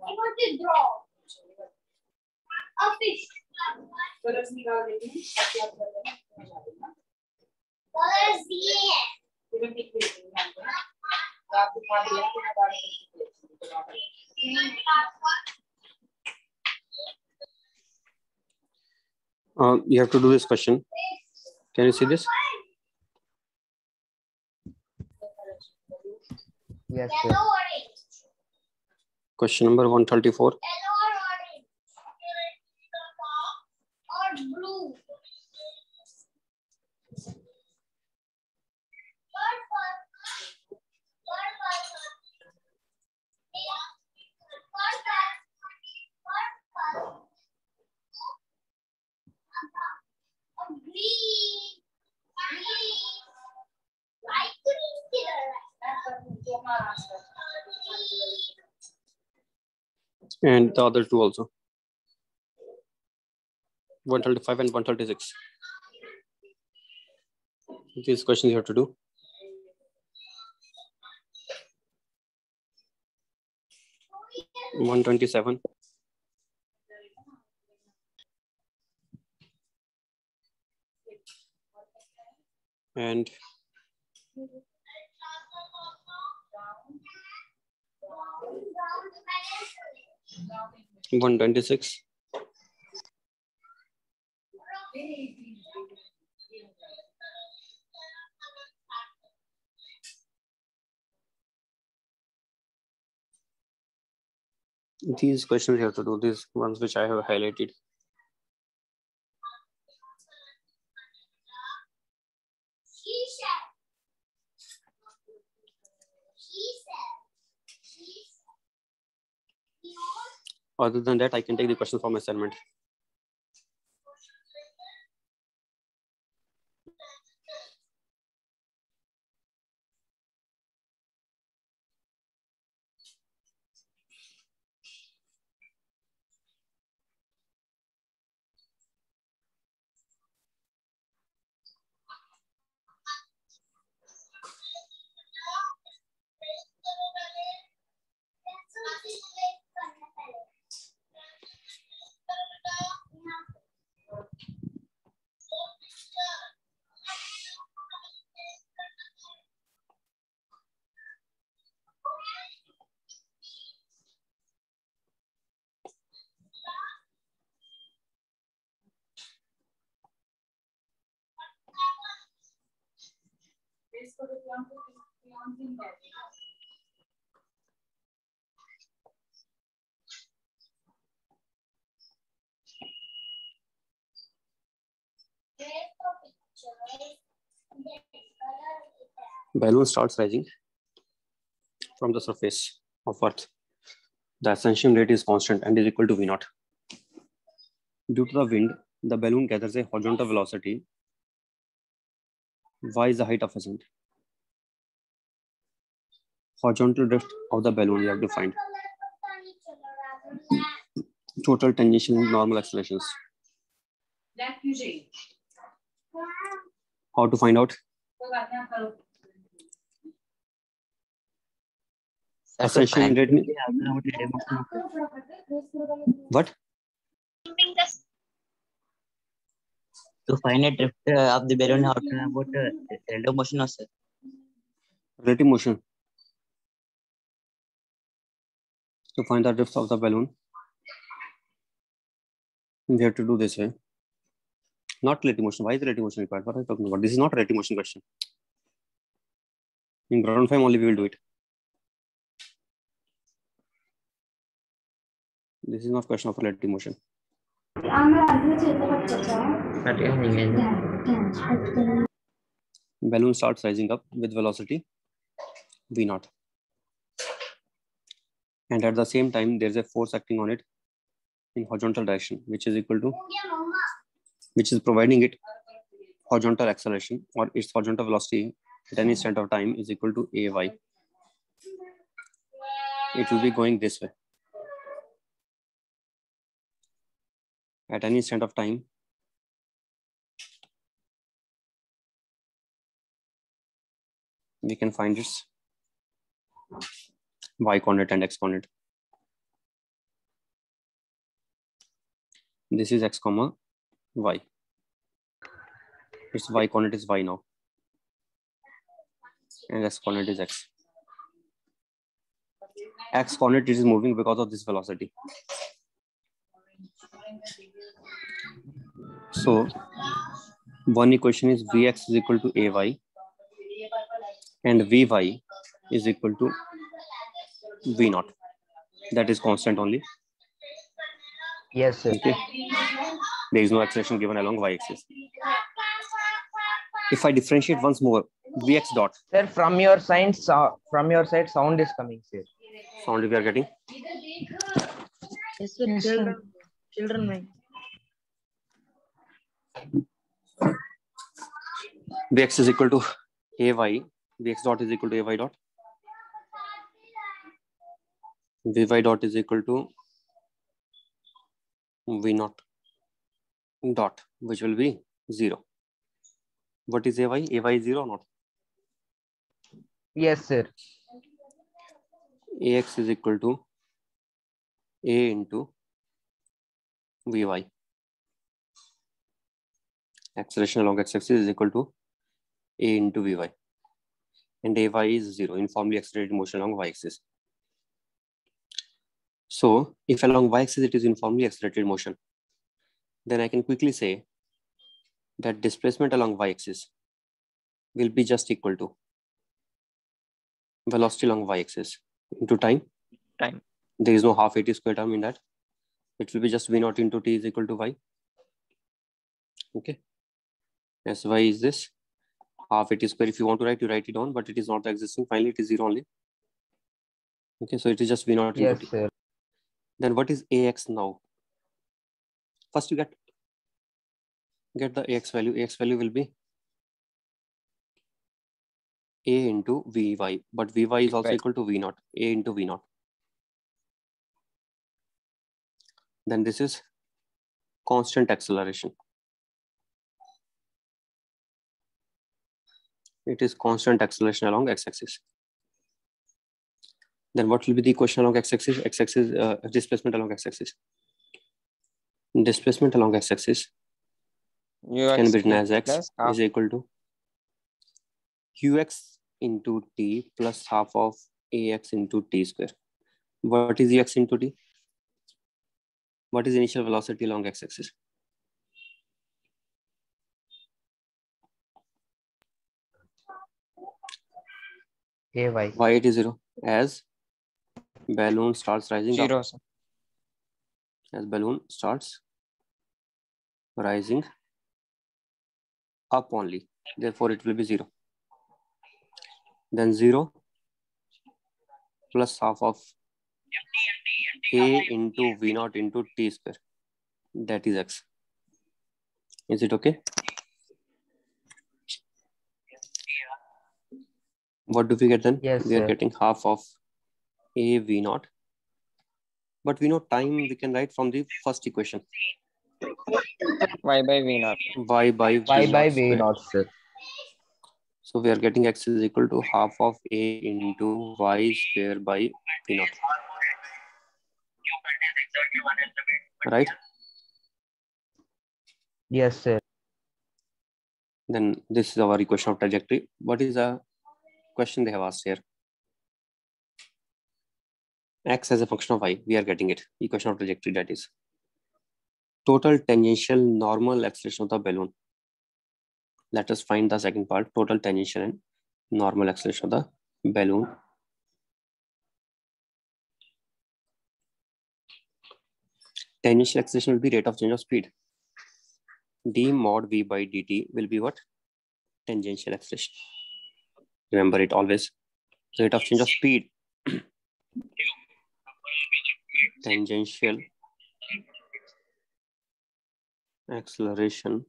I want to draw a fish. Colors निकाल देंगे ताकि आप कर लेना colors ये है फिर हम एक देंगे तो आपको दिखा दिया कि मैं बात You have to do this question. Can you see this? Yes, sir. yellow orange Question number 134. yellow or orange or blue And the other two also. 135 and 136. These questions you have to do. Green. 127. And 126. These questions you have to do, these ones which I have highlighted. Other than that, I can take the question from assignment. Balloon starts rising from the surface of Earth. The ascension rate is constant and is equal to V0. Due to the wind, the balloon gathers a horizontal velocity. Y is the height of ascent. Horizontal drift of the balloon you have to find. Total tangential and normal accelerations. How to find out? Ascension rate. What? To find a drift of the balloon, how to know about relative motion also? Relative motion. To find the drift of the balloon, we have to do this way. Not relative motion. Why is relative motion required? What are you talking about? This is not a relative motion question. In ground frame only we will do it. This is not question of relative motion. Balloon starts rising up with velocity V0. And at the same time, there's a force acting on it in horizontal direction, which is equal to, which is providing it horizontal acceleration, or its horizontal velocity at any instant of time is equal to AY. It will be going this way. At any instant of time, we can find its y coordinate and x coordinate. This is x comma y. Its y coordinate is y now, and x coordinate is x. X coordinate is moving because of this velocity. So one equation is Vx is equal to Ay and Vy is equal to V naught. That is constant only. Yes, sir. Okay. There is no acceleration given along y-axis. If I differentiate once more, Vx dot. Sir, from your side, sound is coming, sir. Sound we are getting. Yes, sir. Children, ma'am. Vx is equal to Ay. Vx dot is equal to Ay dot. Vy dot is equal to V naught dot, which will be 0. What is Ay? Ay is 0 or not? Yes, sir. Ax is equal to A into Vy. Acceleration along x-axis is equal to A into Vy. And Ay is 0, uniformly accelerated motion along y-axis. So if along y-axis it is uniformly accelerated motion, then I can quickly say that displacement along y-axis will be just equal to velocity along y-axis into time. There is no half at square term in that. It will be just v naught into t is equal to y. Okay. Sy is this. Half at square. If you want to write, you write it down, but it is not existing. Finally, it is 0 only. Okay, so it is just v naught into t. Sir. Then what is Ax now? First you get the Ax value. Ax value will be A into Vy, but Vy is also equal to V naught, A into V naught. Then this is constant acceleration. It is constant acceleration along x-axis. Then what will be the equation along x-axis? X-axis displacement along x-axis. Displacement along x-axis can be written as x is equal to Qx into t plus half of Ax into t square. What is X into t? What is initial velocity along x-axis? Ay. Why it is 0? As balloon starts rising 0, up. sir. As balloon starts rising up only. Therefore, it will be 0. Then 0 plus half of A into V naught into t square. That is x. Is it okay? What do we get then? Yes, we are sir. getting half of A V naught. But we know time we can write from the first equation. Y by V naught. Y by V Y by naught V square. naught, sir. So we are getting x is equal to half of A into Y square by V naught. Right? Yes, sir. Then this is our equation of trajectory. What is the question they have asked here? X as a function of y, we are getting it. Equation of trajectory, that is total tangential normal acceleration of the balloon. Let us find the second part, total tangential and normal acceleration of the balloon. Tangential acceleration will be rate of change of speed. D mod v by dt will be what? Tangential acceleration. Remember it always. Rate of change of speed. Tangential acceleration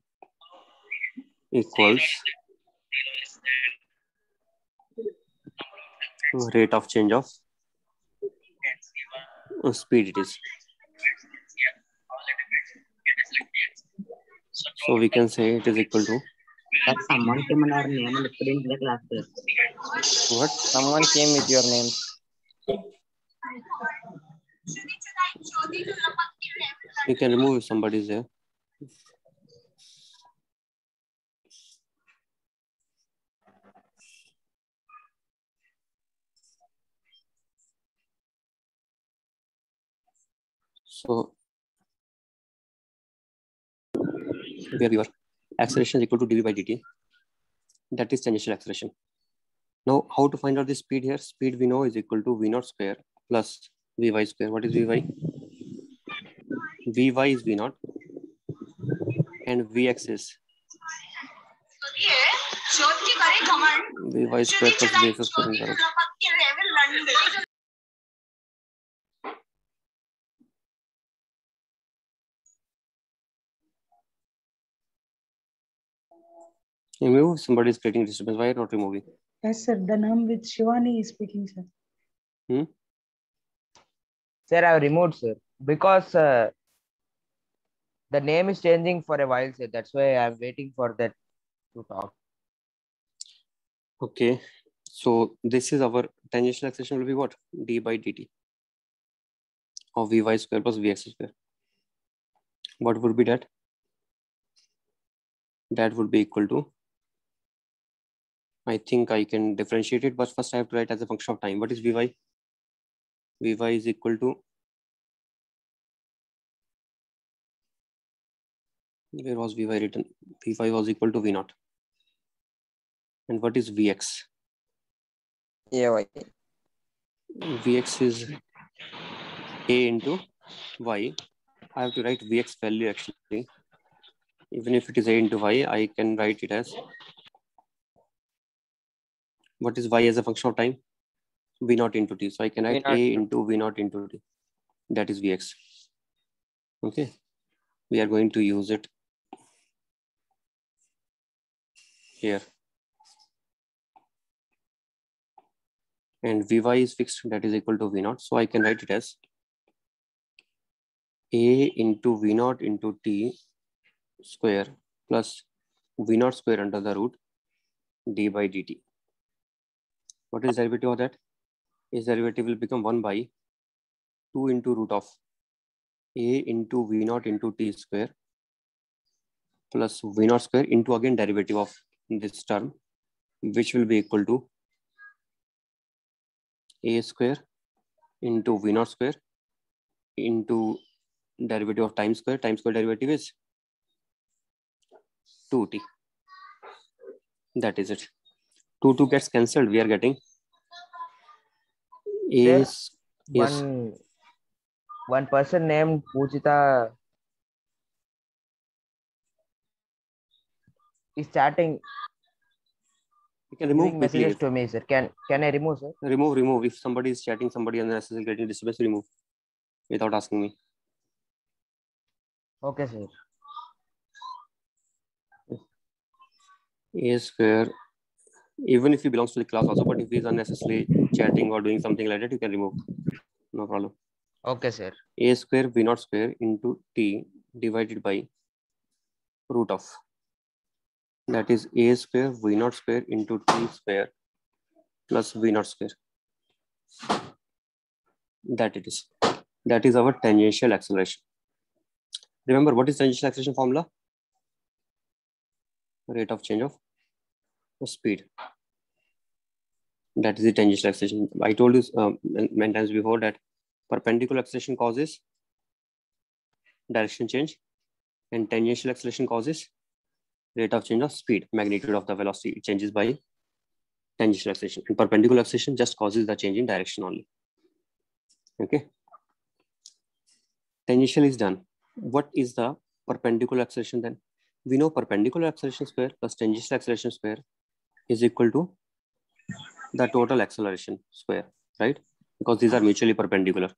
equals rate of change of speed it is. So we can say it is equal to That someone came and our name and put in the class. what? Someone came with your names. You can remove if somebody is there. So where we were, acceleration is equal to dv by dt. That is tangential acceleration. Now, how to find out the speed here? Speed we know is equal to v naught square plus vy square. What is vy? Vy is v naught and vx is vy square plus vx square. Remove, somebody is creating disturbance. Why not removing? Yes, sir. The name with Shivani is speaking, sir. Sir, I have removed, sir, because the name is changing for a while, sir. That's why I'm waiting for that to talk. Okay. So this is our tangential acceleration will be what? D by dt of vy square plus vx square. What would be that? That would be equal to, I think I can differentiate it, but first I have to write as a function of time. What is vy? Vy is equal to, where was vy written? Vy was equal to v naught. And what is vx? Yeah, Vx is a into y. I have to write vx value actually. Even if it is a into y, I can write it as, what is y as a function of time? V naught into t. So I can write a into v naught into t. That is vx. Okay. We are going to use it here. And vy is fixed, that is equal to v naught. So I can write it as a into v naught into t square plus v naught square under the root d by dt. What is derivative of that? Its derivative will become 1 by 2 into root of a into v naught into t square plus v naught square into again derivative of this term, which will be equal to a square into v naught square into derivative of time square derivative is 2t. That is it. 2 gets cancelled. We are getting is yes. One person named Pujita is chatting. You can remove messages to me, sir. Can I remove, sir? Remove. If somebody is chatting, somebody unnecessarily getting disturbance, remove without asking me. Okay, sir. A square, even if he belongs to the class also, but if he is unnecessarily chatting or doing something like that, you can remove. No problem. Okay, sir. A square v naught square into t divided by root of, that is a square v naught square into t square plus v naught square. That it is. That is our tangential acceleration. Remember, what is tangential acceleration formula? Rate of change of speed. That is the tangential acceleration. I told you many times before that perpendicular acceleration causes direction change and tangential acceleration causes rate of change of speed. Magnitude of the velocity changes by tangential acceleration, and perpendicular acceleration just causes the change in direction only. Okay. Tangential is done. What is the perpendicular acceleration then? We know perpendicular acceleration square plus tangential acceleration square is equal to the total acceleration square, right? Because these are mutually perpendicular.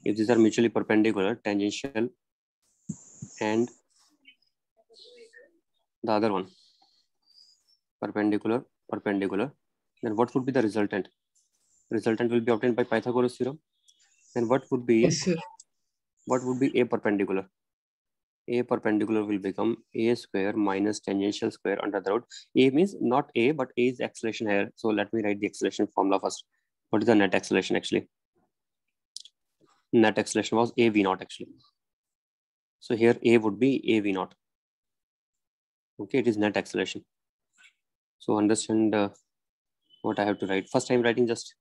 If these are mutually perpendicular, tangential and the other one, perpendicular, then what would be the resultant? Resultant will be obtained by Pythagoras theorem. And what would be, Yes, sir. What would be a perpendicular? A perpendicular will become a square minus tangential square under the root. A means not a, but a is acceleration here. So let me write the acceleration formula first. What is the net acceleration actually? Net acceleration was a v naught actually. So here a would be a v naught. Okay, it is net acceleration. So understand what I have to write. First, I'm writing just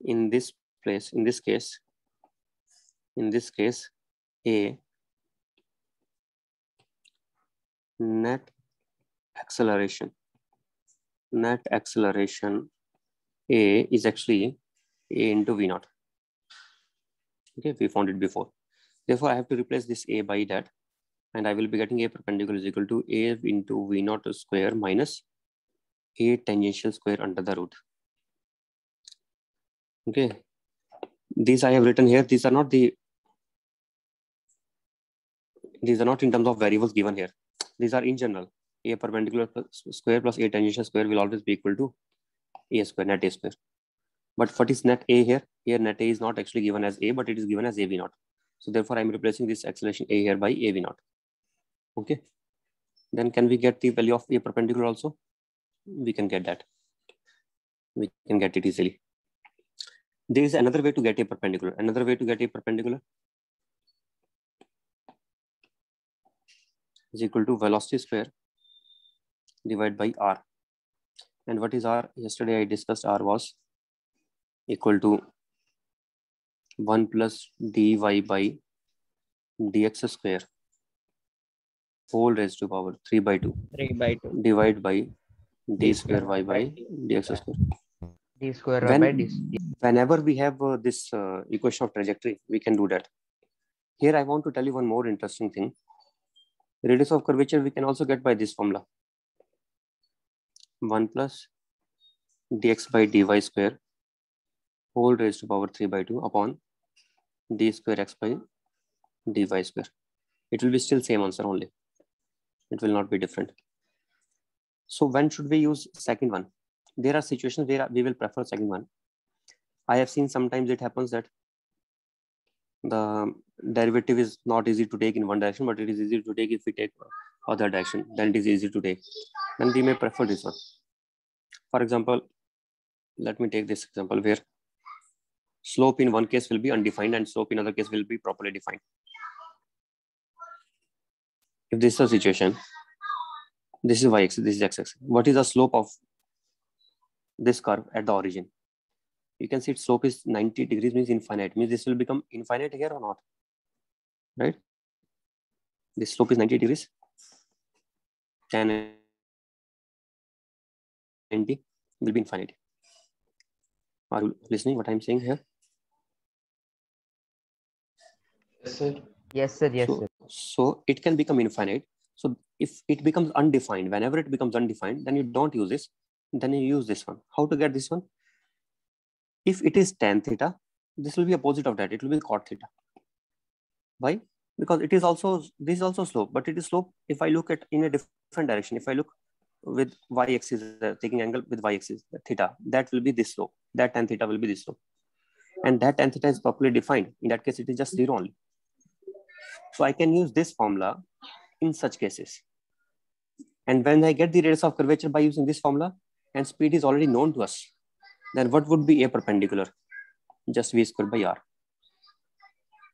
in this place, in this case, a net acceleration. Net acceleration a is actually a into v naught. Okay, we found it before. Therefore, I have to replace this a by that, and I will be getting a perpendicular is equal to a into v naught square minus a tangential square under the root. Okay, these I have written here. These are not in terms of variables given here. These are in general. A perpendicular square plus a tangential square will always be equal to a square, net a square. But what is net a here? Here net a is not actually given as a, but it is given as a v naught. So therefore, I'm replacing this acceleration a here by a v naught. Okay. Then can we get the value of a perpendicular also? We can get that. We can get it easily. There is another way to get a perpendicular. Another way to get a perpendicular is equal to velocity square divided by r. And what is r? Yesterday I discussed r was equal to 1 plus dy by dx square whole raised to power 3 by 2 divided by d square y by dx square. D square y by d. Whenever we have this equation of trajectory, we can do that. Here I want to tell you one more interesting thing. Radius of curvature we can also get by this formula. 1 plus dx by dy square whole raised to power 3 by 2 upon d square x by dy square. It will be still same answer only. It will not be different. So when should we use second one? There are situations where we will prefer second one. I have seen sometimes it happens that the derivative is not easy to take in one direction, but it is easy to take if we take other direction. Then it is easy to take. Then we may prefer this one. For example, let me take this example where slope in one case will be undefined and slope in other case will be properly defined. If this is a situation, this is y-axis, this is x-axis. What is the slope of this curve at the origin? You can see its slope is 90 degrees, means infinite, means this will become infinite here or not, right? This slope is 90 degrees. Tan 90 will be infinite. Are you listening what I'm saying here? Yes, sir. Yes, sir. Yes, sir. So it can become infinite. So if it becomes undefined, whenever it becomes undefined, then you don't use this. Then you use this one. How to get this one? If it is tan theta, this will be opposite of that. It will be cot theta. Why? Because it is also, this is also slope, but it is slope if I look at in a different direction. If I look with y-axis, taking angle with y-axis, theta, that will be this slope. That tan theta will be this slope. And that tan theta is properly defined. In that case, it is just 0 only. So I can use this formula in such cases. And when I get the radius of curvature by using this formula, and speed is already known to us, then what would be a perpendicular? Just v squared by r.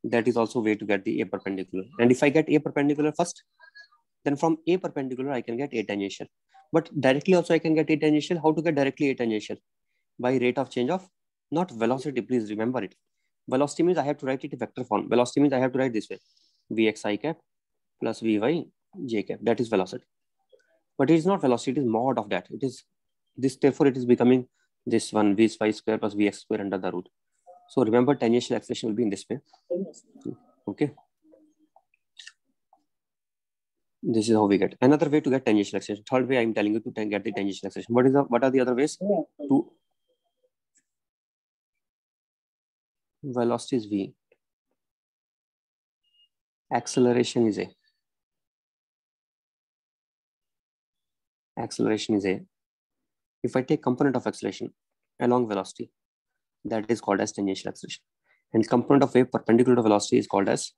That is also a way to get the a perpendicular. And if I get a perpendicular first, then from a perpendicular, I can get a tangential. But directly also I can get a tangential. How to get directly a tangential? By rate of change of, not velocity, please remember it. Velocity means I have to write it in vector form. Velocity means I have to write this way. Vx I cap plus Vy j cap. That is velocity. But it is not velocity, it is mod of that. It is this, therefore it is becoming this one, v square plus vx square under the root. So remember, tangential acceleration will be in this way. Okay. This is how we get. Another way to get tangential acceleration. Third way I am telling you to get the tangential acceleration. What are the other ways? To velocity is v. Acceleration is a. Acceleration is a. If I take component of acceleration along velocity, that is called as tangential acceleration. And component of wave perpendicular to velocity is called as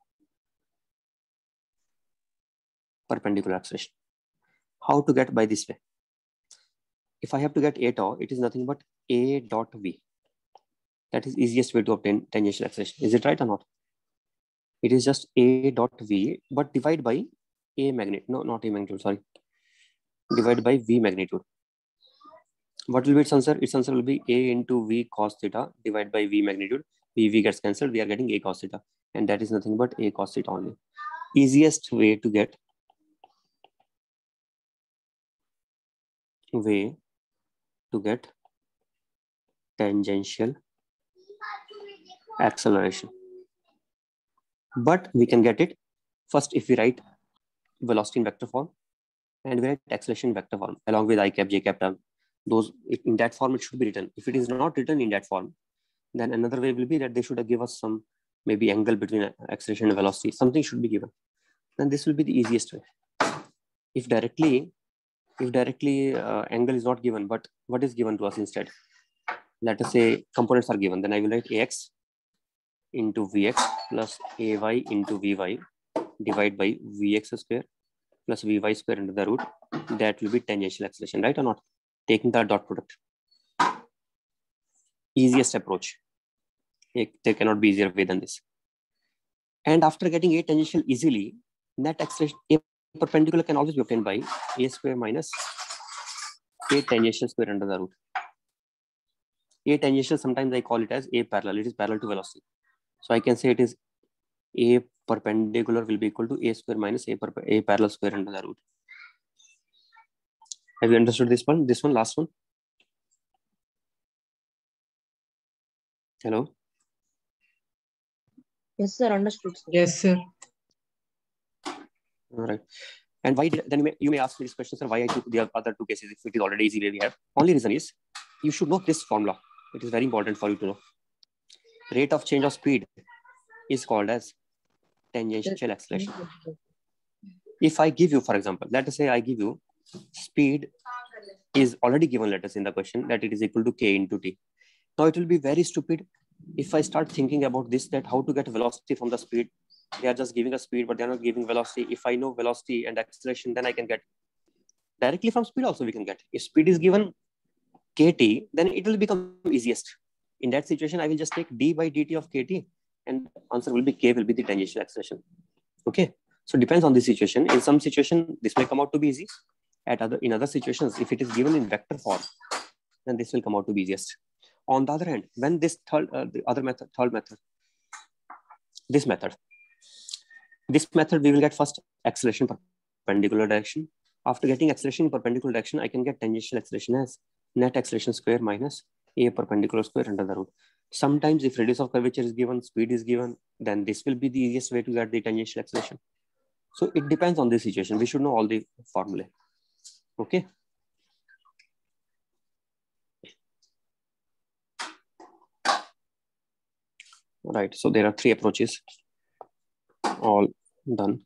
perpendicular acceleration. How to get by this way? If I have to get a tau, it is nothing but a dot v. That is easiest way to obtain tangential acceleration. Is it right or not? It is just A dot V, but divide by A magnitude. No, not A magnitude, sorry. Divide by V magnitude. What will be its answer? Its answer will be A into V cos theta divided by V magnitude. V gets cancelled. We are getting A cos theta. And that is nothing but A cos theta only. Easiest way to get tangential acceleration. But we can get it first if we write velocity in vector form and we write acceleration in vector form along with I cap, J cap term. Those in that form it should be written. If it is not written in that form, then another way will be that they should give us some maybe angle between acceleration and velocity. Something should be given. Then this will be the easiest way. If directly angle is not given, but what is given to us instead? Let us say components are given. Then I will write AX into Vx plus AY into Vy divided by Vx square plus Vy square into the root. That will be tangential acceleration, right or not? Taking the dot product. Easiest approach. There cannot be easier way than this. And after getting A tangential easily, net acceleration A perpendicular can always be obtained by A square minus A tangential square under the root. A tangential, sometimes I call it as A parallel. It is parallel to velocity. So I can say it is A perpendicular will be equal to A square minus A parallel square under the root. Have you understood this one? This one, last one? Hello? Yes, sir. Understood, sir. Yes, sir. All right. And why then you may ask me this question, sir, why I took the other two cases if it is already easy way we have. Only reason is you should know this formula. It is very important for you to know. Rate of change of speed is called as tangential acceleration. If I give you, for example, let us say I give you speed is already given, let us in the question that it is equal to k into t. Now it will be very stupid if I start thinking about this, that how to get velocity from the speed. They are just giving a speed, but they are not giving velocity. If I know velocity and acceleration, then I can get directly from speed also we can get. If speed is given kt, then it will become easiest. In that situation, I will just take d by dt of kt and answer will be k will be the tangential acceleration. Okay. So it depends on the situation. In some situation, this may come out to be easy. In other situations, if it is given in vector form, then this will come out to be easiest. On the other hand, when this third method, this method we will get first acceleration perpendicular direction. After getting acceleration in perpendicular direction, I can get tangential acceleration as net acceleration square minus a perpendicular square under the root. Sometimes if radius of curvature is given, speed is given, then this will be the easiest way to get the tangential acceleration. So it depends on the situation. We should know all the formulae. Okay. Right. So there are three approaches. All done.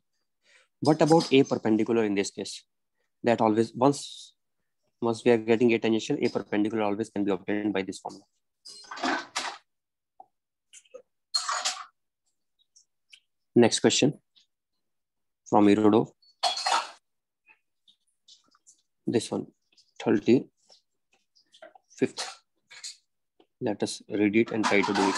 What about a perpendicular in this case? That always once we are getting a tangential, a perpendicular always can be obtained by this formula. Next question from Irodov. This one, 35th. Let us read it and try to do it.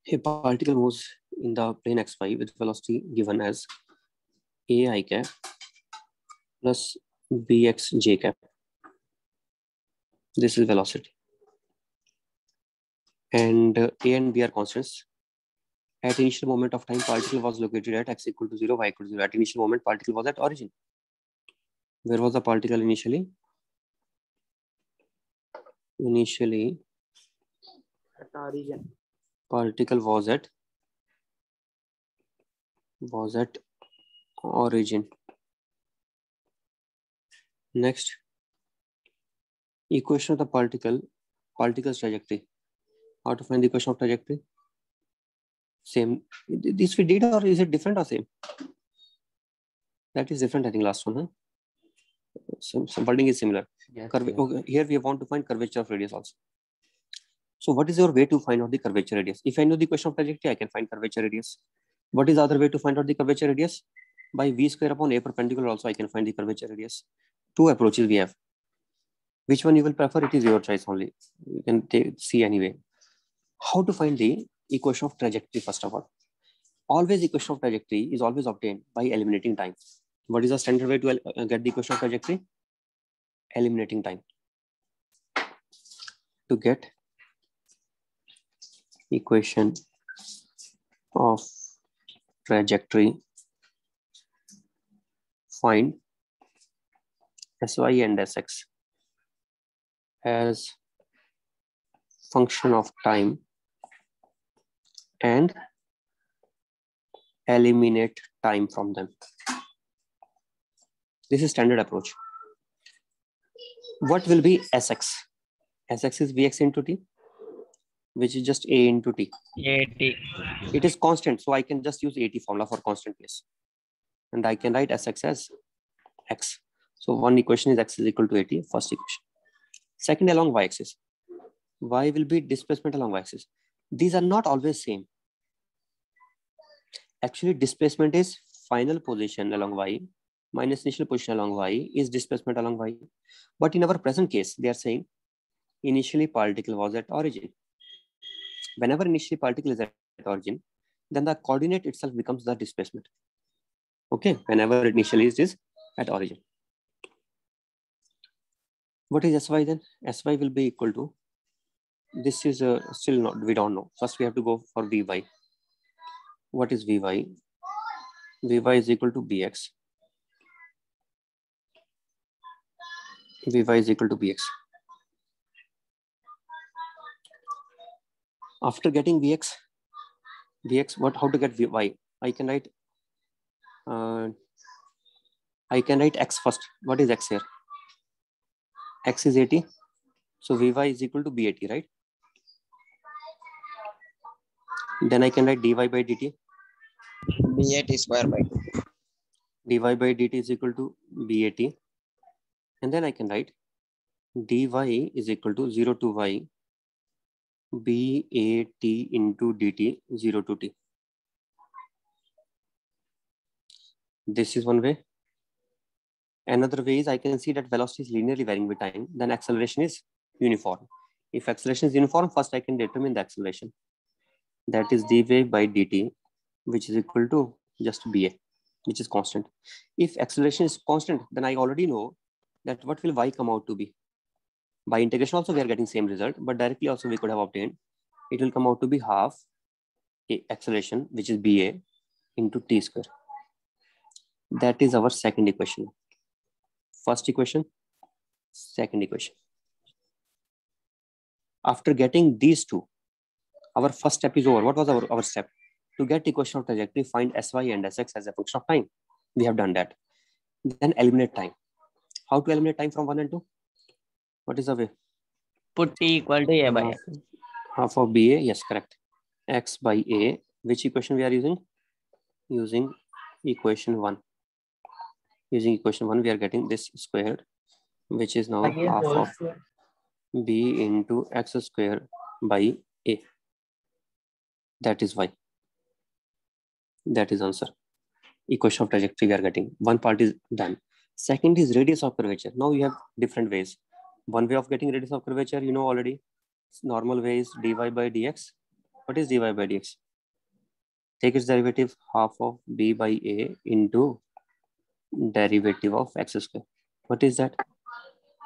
A particle moves in the plane xy with velocity given as ai cap plus bx j cap. This is velocity. And a and b are constants. At initial moment of time, particle was located at x equal to 0, y equal to 0. At initial moment, particle was at origin. Where was the particle initially? Initially, At origin. Particle was at origin. Next, equation of the particle's trajectory. How to find the equation of trajectory? Same. This we did, or is it different or same? That is different, I think, last one, huh? So wording is similar. Yes, Okay, here we want to find curvature of radius also. So what is your way to find out the curvature radius? If I know the equation of trajectory, I can find curvature radius. What is the other way to find out the curvature radius? By v square upon a perpendicular also I can find the curvature radius. Two approaches we have. Which one you will prefer? It is your choice only. You can see anyway. How to find the equation of trajectory first of all? Always equation of trajectory is always obtained by eliminating time. What is the standard way to get the equation of trajectory? Eliminating time. To get equation of trajectory, find Sy and Sx as function of time and eliminate time from them. This is standard approach. What will be Sx? Sx is Vx into t, which is just A into t. AT. It is constant, so I can just use AT formula for constant case. And I can write Sx as x. So one equation is x is equal to AT, first equation. Second, along y-axis. Y will be displacement along y-axis. These are not always same. Actually, displacement is final position along y minus initial position along y is displacement along y. But in our present case, they are saying initially particle was at origin. Whenever initially particle is at origin, then the coordinate itself becomes the displacement. Okay, whenever initially is at origin. What is Sy then? Sy will be equal to, this is still not, we don't know. First we have to go for Vy. What is Vy? Vy is equal to Bx. Vy is equal to Bx. After getting Vx, how to get Vy? I can write x first. What is x here? X is 80. So Vy is equal to BAT, right? Then I can write dy by dt. BAT square by 2. Dy by dt is equal to BAT. And then I can write dy is equal to 0 to y BAT into dt 0 to t. This is one way. Another way is I can see that velocity is linearly varying with time, then acceleration is uniform. If acceleration is uniform, first I can determine the acceleration. That is dy by dt, which is equal to just BA, which is constant. If acceleration is constant, then I already know that what will y come out to be. By integration also we are getting same result, but directly also we could have obtained. It will come out to be half a acceleration, which is BA into t square. That is our second equation. First equation, second equation. After getting these two, our first step is over. What was our step? To get equation of trajectory, find Sy and Sx as a function of time. We have done that. Then eliminate time. How to eliminate time from 1 and 2? What is the way? Put t equal to a by x. Half of BA, yes, correct. X by A. Which equation we are using? Using equation 1. Using equation 1, we are getting this squared, which is now half of B into x square by A. That is y. That is answer. Equation of trajectory we are getting. One part is done. Second is radius of curvature. Now you have different ways. One way of getting radius of curvature, you know already. Normal way is dy by dx. What is dy by dx? Take its derivative, half of b by a into derivative of x square. What is that?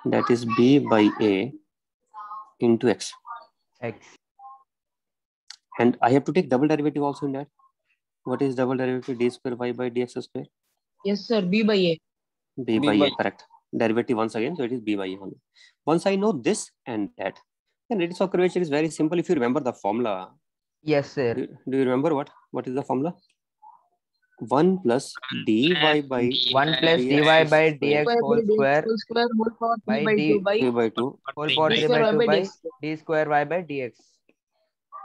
That is b by a into x. And I have to take double derivative also in that. What is double derivative? D square y by dx square? Yes, sir. B by A. B by a, correct. Derivative once again, so it is b by a only. Once I know this and that, then radius of curvature is very simple if you remember the formula. Yes, sir. Do you remember what? What is the formula? 1 plus dy by 1 plus dy by dx whole square by d by 2 whole power 3 by 2 by d square y by dx.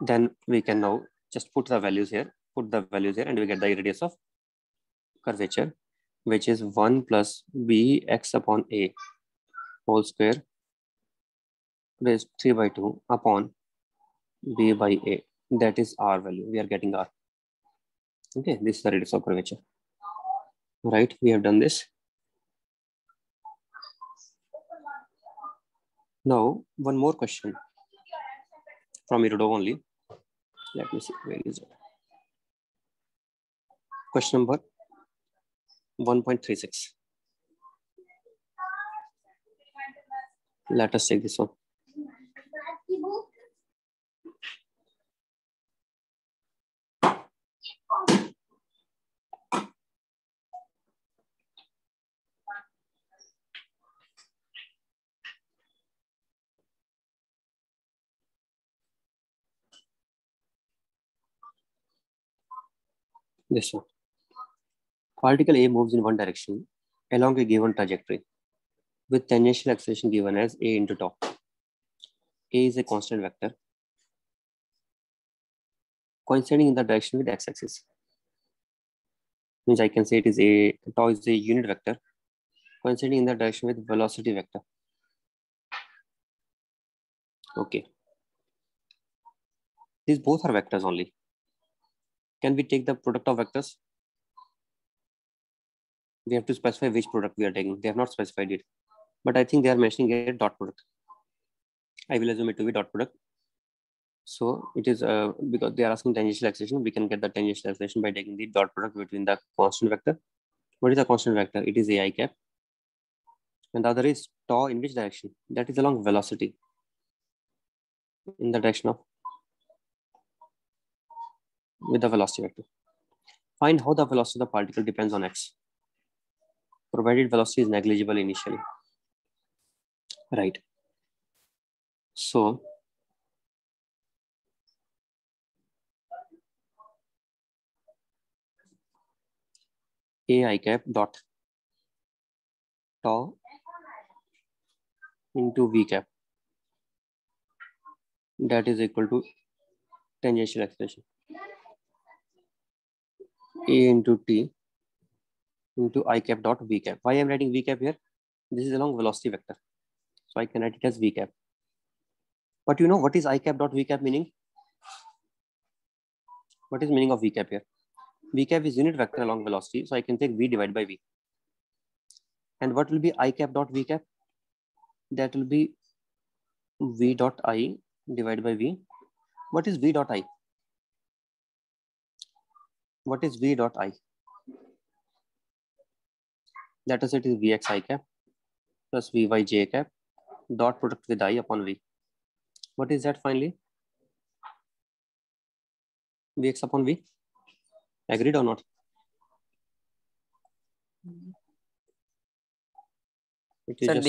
Then we can now just put the values here, and we get the radius of curvature. which is 1 plus bx upon a whole square raised 3 by 2 upon b by a. That is r value. We are getting r. Okay, this is the radius of curvature. Right, we have done this. Now, one more question from Irudo only. Let me see, where is it? Question number 1.36. Let us take this one. This one. Particle A moves in one direction along a given trajectory with tangential acceleration given as a into tau. A is a constant vector coinciding in the direction with x-axis. Means I can say it is a tau is a unit vector coinciding in the direction with velocity vector. Okay. These both are vectors only. Can we take the product of vectors? We have to specify which product we are taking. They have not specified it, but I think they are mentioning a dot product. I will assume it to be dot product. So it is because they are asking tangential acceleration, we can get the tangential acceleration by taking the dot product between the constant vector. What is a constant vector? It is a I cap. And the other is tau in which direction? That is along velocity. In the direction of with the velocity vector. Find how the velocity of the particle depends on x, provided velocity is negligible initially. Right. So a I cap dot tau into v cap, that is equal to tangential acceleration a into t into I cap dot v cap. Why I am writing v cap here? This is along velocity vector, so I can write it as v cap. But you know what is I cap dot v cap meaning? What is meaning of v cap here? V cap is unit vector along velocity, so I can take v divided by v. And what will be I cap dot v cap? That will be v dot I divided by v. What is v dot I? What is v dot I? Let us say it is vx I cap plus vy j cap dot product with I upon v. What is that finally? Vx upon v. Agreed or not? It is just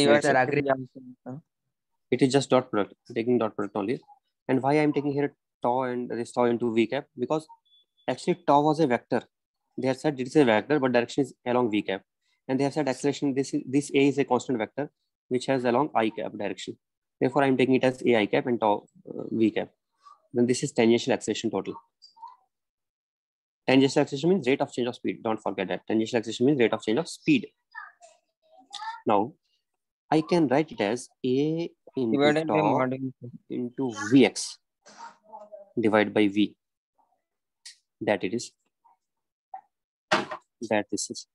it is just dot product, taking dot product only. And why I am taking here tau and this tau into v cap? Because actually tau was a vector. They have said it is a vector, but direction is along v cap. And they have said acceleration, this a is a constant vector which has along I cap direction. Therefore, I am taking it as a I cap and tau v cap. Then this is tangential acceleration total. Tangential acceleration means rate of change of speed. Don't forget that. Tangential acceleration means rate of change of speed. Now, I can write it as a into tau into vx divided by v. That it is. That this is.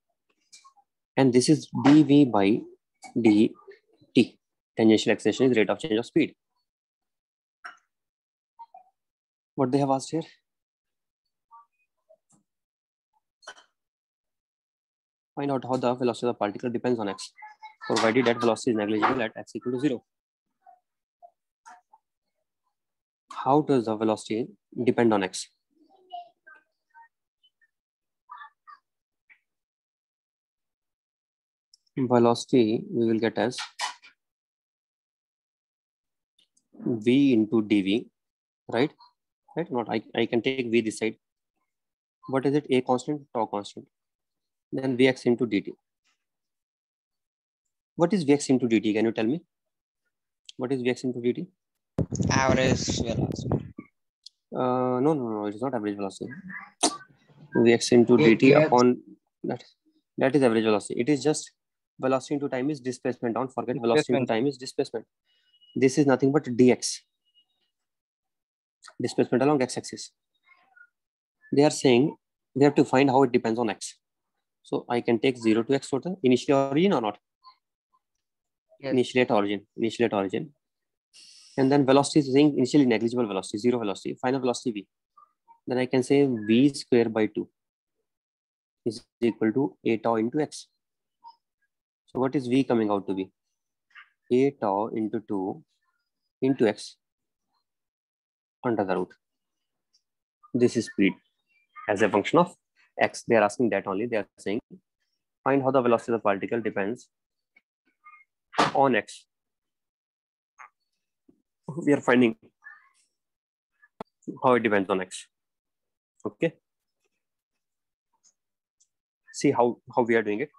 And this is dv by dt. Tangential acceleration is rate of change of speed. What they have asked here? Find out how the velocity of the particle depends on x, provided that velocity is negligible at x equal to 0. How does the velocity depend on x? Velocity we will get as v into dv, right? Right? Not I can take v this side. What is it? A constant, tau constant. Then vx into dt. What is vx into dt? Can you tell me? What is vx into dt? Average velocity. No, it is not average velocity. Vx into dt upon that. That is average velocity. It is just velocity into time is displacement. Don't forget velocity into time is displacement. This is nothing but dx. Displacement along x-axis. They are saying we have to find how it depends on x. So I can take 0 to x total, initially origin or not? Yes. Initially at origin. And then velocity is saying initially negligible velocity, 0 velocity, final velocity v. Then I can say v square by 2 is equal to a tau into x. So what is v coming out to be? A tau into 2 into x under the root. This is speed as a function of x. They are asking that only. They are saying find how the velocity of the particle depends on x. We are finding how it depends on x. Okay. See how we are doing it.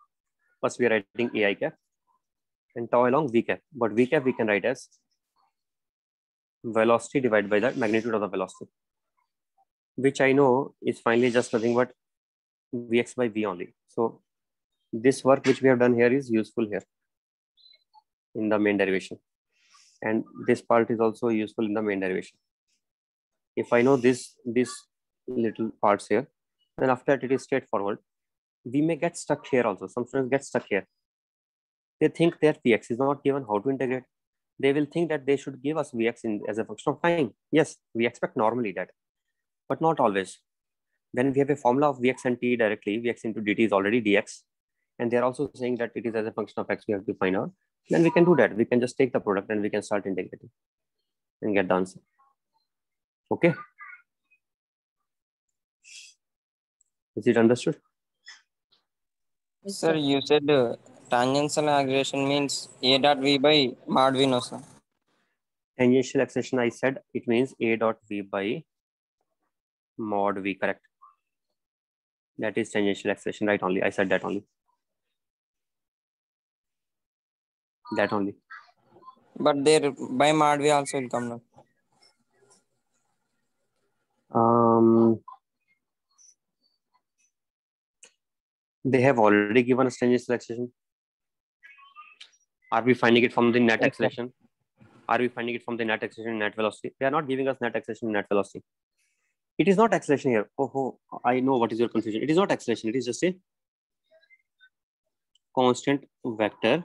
First we are writing ai cap and tau along v cap. But v cap we can write as velocity divided by the magnitude of the velocity, which I know is finally just nothing but vx by v only. So this work which we have done here is useful here in the main derivation. And this part is also useful in the main derivation. If I know this little parts here, then after that it is straightforward. We may get stuck here also. Some students get stuck here. They think their px is not given, how to integrate. They will think that they should give us vx as a function of time. Yes, we expect normally that, but not always. When we have a formula of vx and t directly, vx into dt is already dx, and they're also saying that it is as a function of x we have to find out, then we can do that. We can just take the product and we can start integrating and get the answer. Okay. Is it understood? Sir, you said tangential acceleration means A dot V by mod V, no, sir? Tangential acceleration, I said it means A dot V by mod V, correct? That is tangential acceleration, right? Only I said that only. That only. But there by mod V also will come now. They have already given us tangential acceleration. Are we finding it from the net acceleration? Are we finding it from the net acceleration, net velocity? They are not giving us net acceleration, net velocity. It is not acceleration here. Oh, I know what is your confusion. It is not acceleration. It is just a constant vector,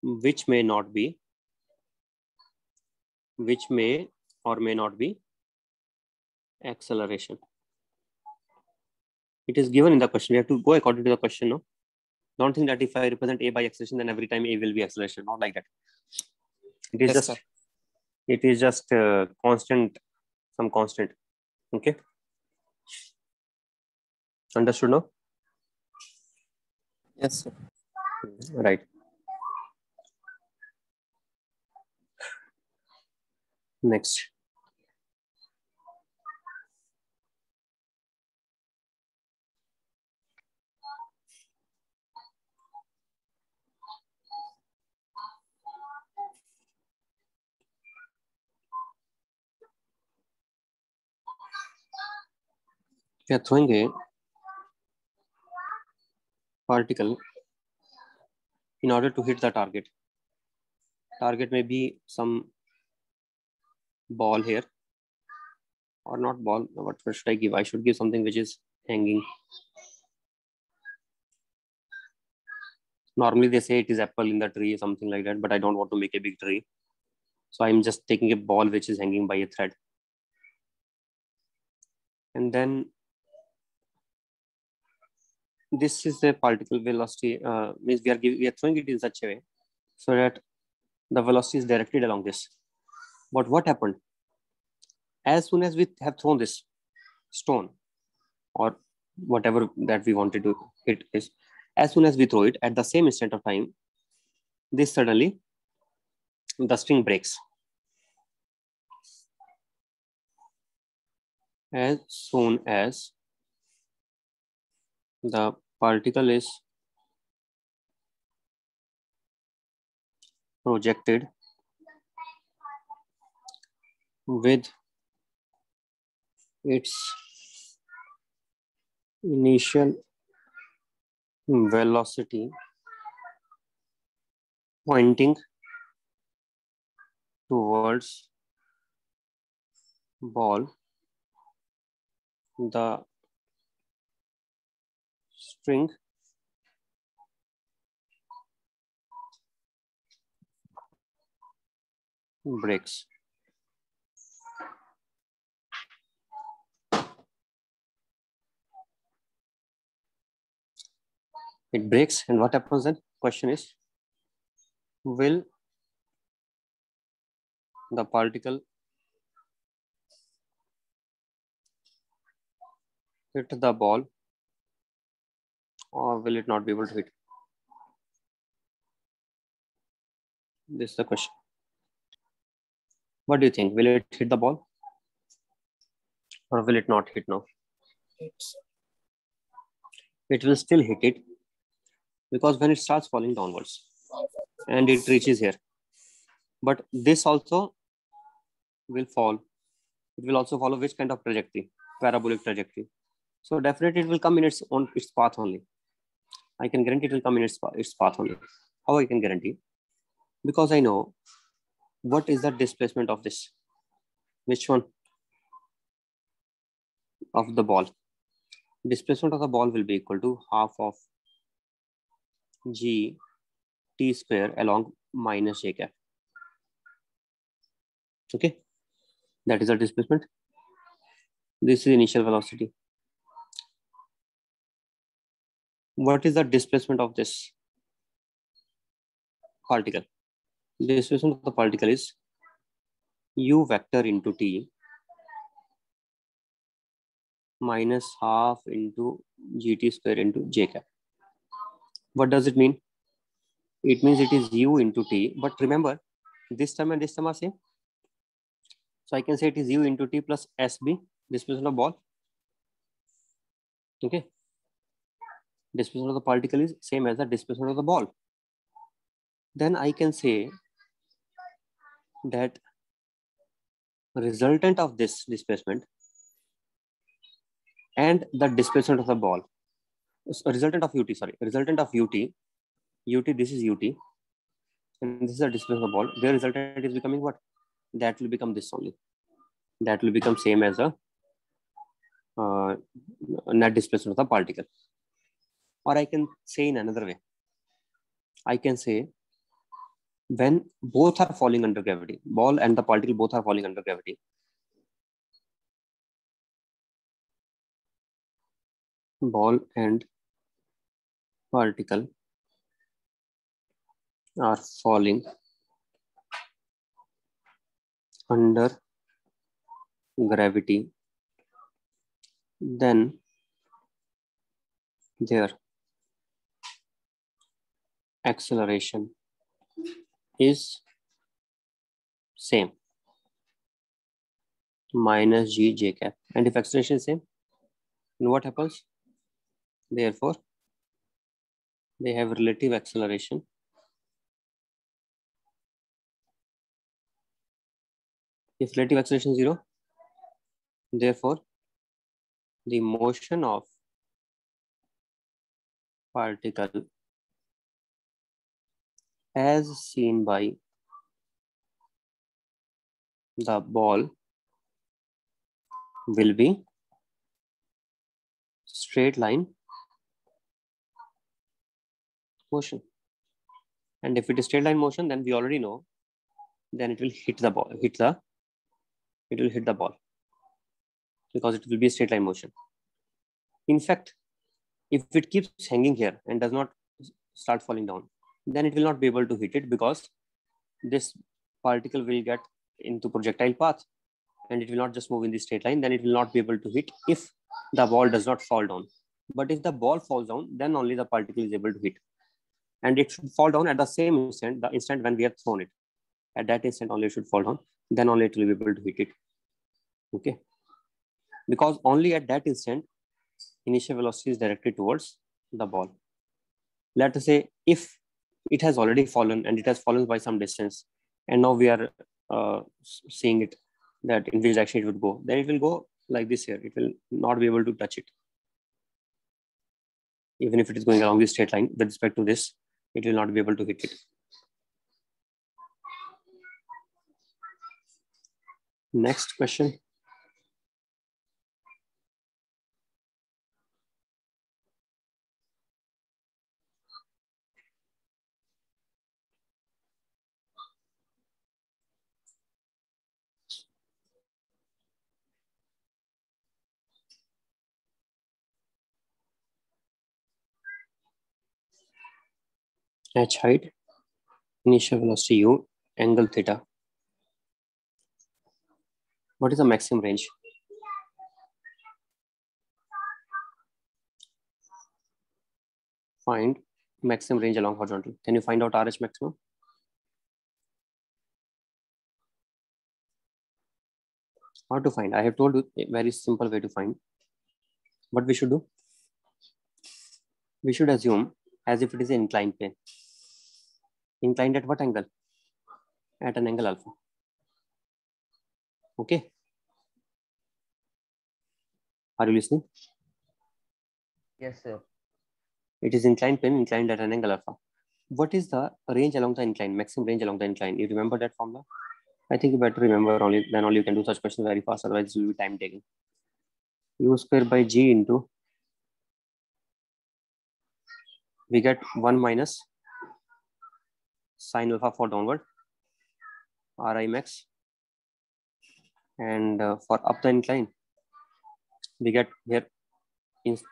which may not be, which may or may not be acceleration. It is given in the question. We have to go according to the question. No, don't think that if I represent A by acceleration, then every time A will be acceleration. Not like that. It is Yes, just, sir. it is just constant, some constant. Okay. Understood now? Yes, sir. Right. Next. We are throwing a particle in order to hit the target. Target may be some ball here, or not ball. What should I give? I should give something which is hanging. Normally they say it is apple in the tree, something like that, but I don't want to make a big tree. So I'm just taking a ball which is hanging by a thread. And then this is the particle velocity, means we are throwing it in such a way so that the velocity is directed along this. But what happened? As soon as we have thrown this stone or whatever that we wanted to hit is, as soon as we throw it at the same instant of time, this suddenly the string breaks. As soon as the particle is projected with its initial velocity pointing towards ball, the string breaks. It breaks, and what happens then? Question is, will the particle hit the ball, or will it not be able to hit? This is the question. What do you think? Will it hit the ball, or will it not hit now? It will still hit it, because when it starts falling downwards and it reaches here, but this also will fall. It will also follow which kind of trajectory? Parabolic trajectory. So definitely it will come in its path only. I can guarantee it will come in its path only. How I can guarantee? Because I know what is the displacement of this. Which one? Of the ball. Displacement of the ball will be equal to half of g t square along minus j cap. Okay, that is the displacement. This is initial velocity. What is the displacement of this particle? The displacement of the particle is u vector into t minus half into gt square into j cap. What does it mean? It means it is u into t, but remember this term and this term are same. So I can say it is u into t plus sb, displacement of ball. Okay. Displacement of the particle is same as the displacement of the ball. Then I can say that resultant of this displacement and the displacement of the ball, resultant of ut, this is ut, and this is the displacement of the ball. Their resultant is becoming what? That will become this only. That will become same as a net displacement of the particle. Or I can say in another way, I can say when both are falling under gravity, ball and the particle both are falling under gravity, ball and particle are falling under gravity, then their acceleration is same, minus g j cap. And if acceleration is same, then what happens? Therefore, they have relative acceleration if relative acceleration is 0, therefore the motion of particle as seen by the ball will be straight line motion. And if it is straight line motion, then we already know, then it will hit the ball, it will hit the ball, because it will be a straight line motion. In fact, if it keeps hanging here and does not start falling down, then it will not be able to hit it, because this particle will get into projectile path and it will not just move in the straight line. Then it will not be able to hit if the ball does not fall down. But if the ball falls down, then only the particle is able to hit. And it should fall down at the same instant, the instant when we have thrown it. At that instant only it should fall down, then only it will be able to hit it. Okay. Because only at that instant, initial velocity is directed towards the ball. Let us say if it has already fallen and it has fallen by some distance, and now we are seeing it, that in which direction it would go, then it will go like this here. It will not be able to touch it. Even if it is going along the straight line with respect to this, it will not be able to hit it. Next question. H height, initial velocity u, angle theta. What is the maximum range? Find maximum range along horizontal. Can you find out RH maximum? How to find? I have told you a very simple way to find. What we should do? We should assume as if it is an inclined plane. Inclined at what angle? At an angle alpha. Okay. Are you listening? Yes, sir. It is inclined plane, inclined at an angle alpha. What is the range along the incline, maximum range along the incline? You remember that formula? I think you better remember, only then only you can do such questions very fast, otherwise it will be time taking. U square by G into, we get 1 minus sine alpha for downward, Ri max, and for up the incline, we get here,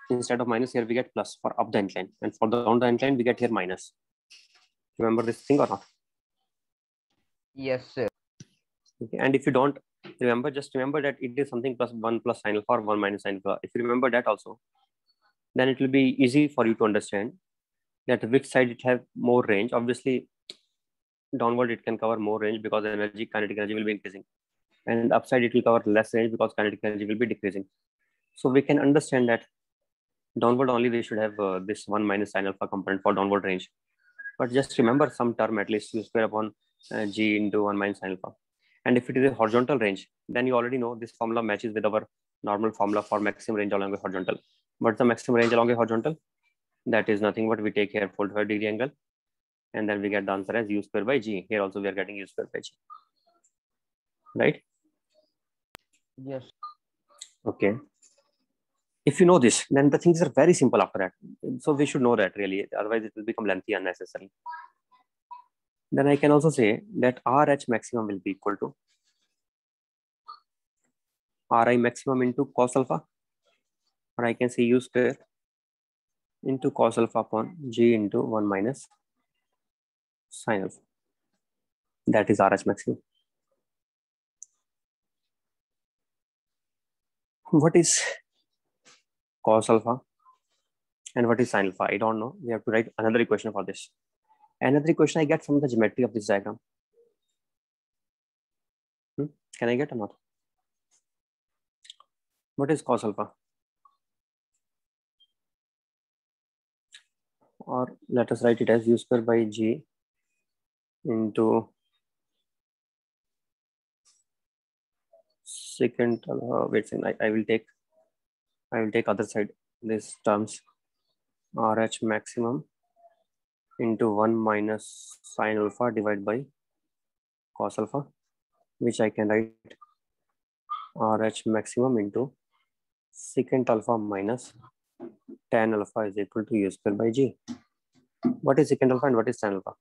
instead of minus here, we get plus for up the incline, and for down the incline, we get here minus. Remember this thing or not? Yes, sir. Okay. And if you don't remember, just remember that it is something plus 1 plus sine alpha or 1 minus sine alpha. If you remember that also, then it will be easy for you to understand that which side it have more range. Obviously, downward it can cover more range because energy, kinetic energy will be increasing, and upside it will cover less range because kinetic energy will be decreasing. So we can understand that downward only we should have this 1 minus sine alpha component for downward range. But just remember some term, at least u square upon G into 1 minus sine alpha. And if it is a horizontal range, then you already know this formula matches with our normal formula for maximum range along a horizontal. What's the maximum range along a horizontal? That is nothing but we take here 45 degree angle, and then we get the answer as u square by G. Here also we are getting u square by G. Right? Yes. Okay. If you know this, then the things are very simple after that. So we should know that really, otherwise it will become lengthy unnecessarily. Then I can also say that RH maximum will be equal to Ri maximum into cos alpha, or I can say u square into cos alpha upon G into 1 minus sine alpha. That is RH maximum. What is cos alpha and what is sine alpha? I don't know. We have to write another equation for this. Another equation I get from the geometry of this diagram. Can I get or not? What is cos alpha? Or let us write it as u square by G into secant. Wait a second. I will take other side. This terms RH maximum into 1 minus sine alpha divided by cos alpha, which I can write RH maximum into secant alpha minus tan alpha is equal to u square by G. What is secant alpha and what is tan alpha?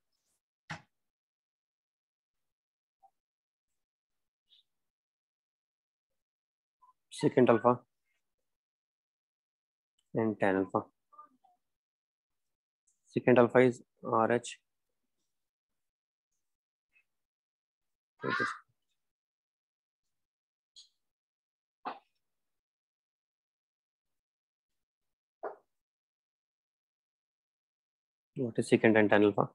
Secant alpha and tan alpha. Secant alpha is RH. What is secant and tan alpha?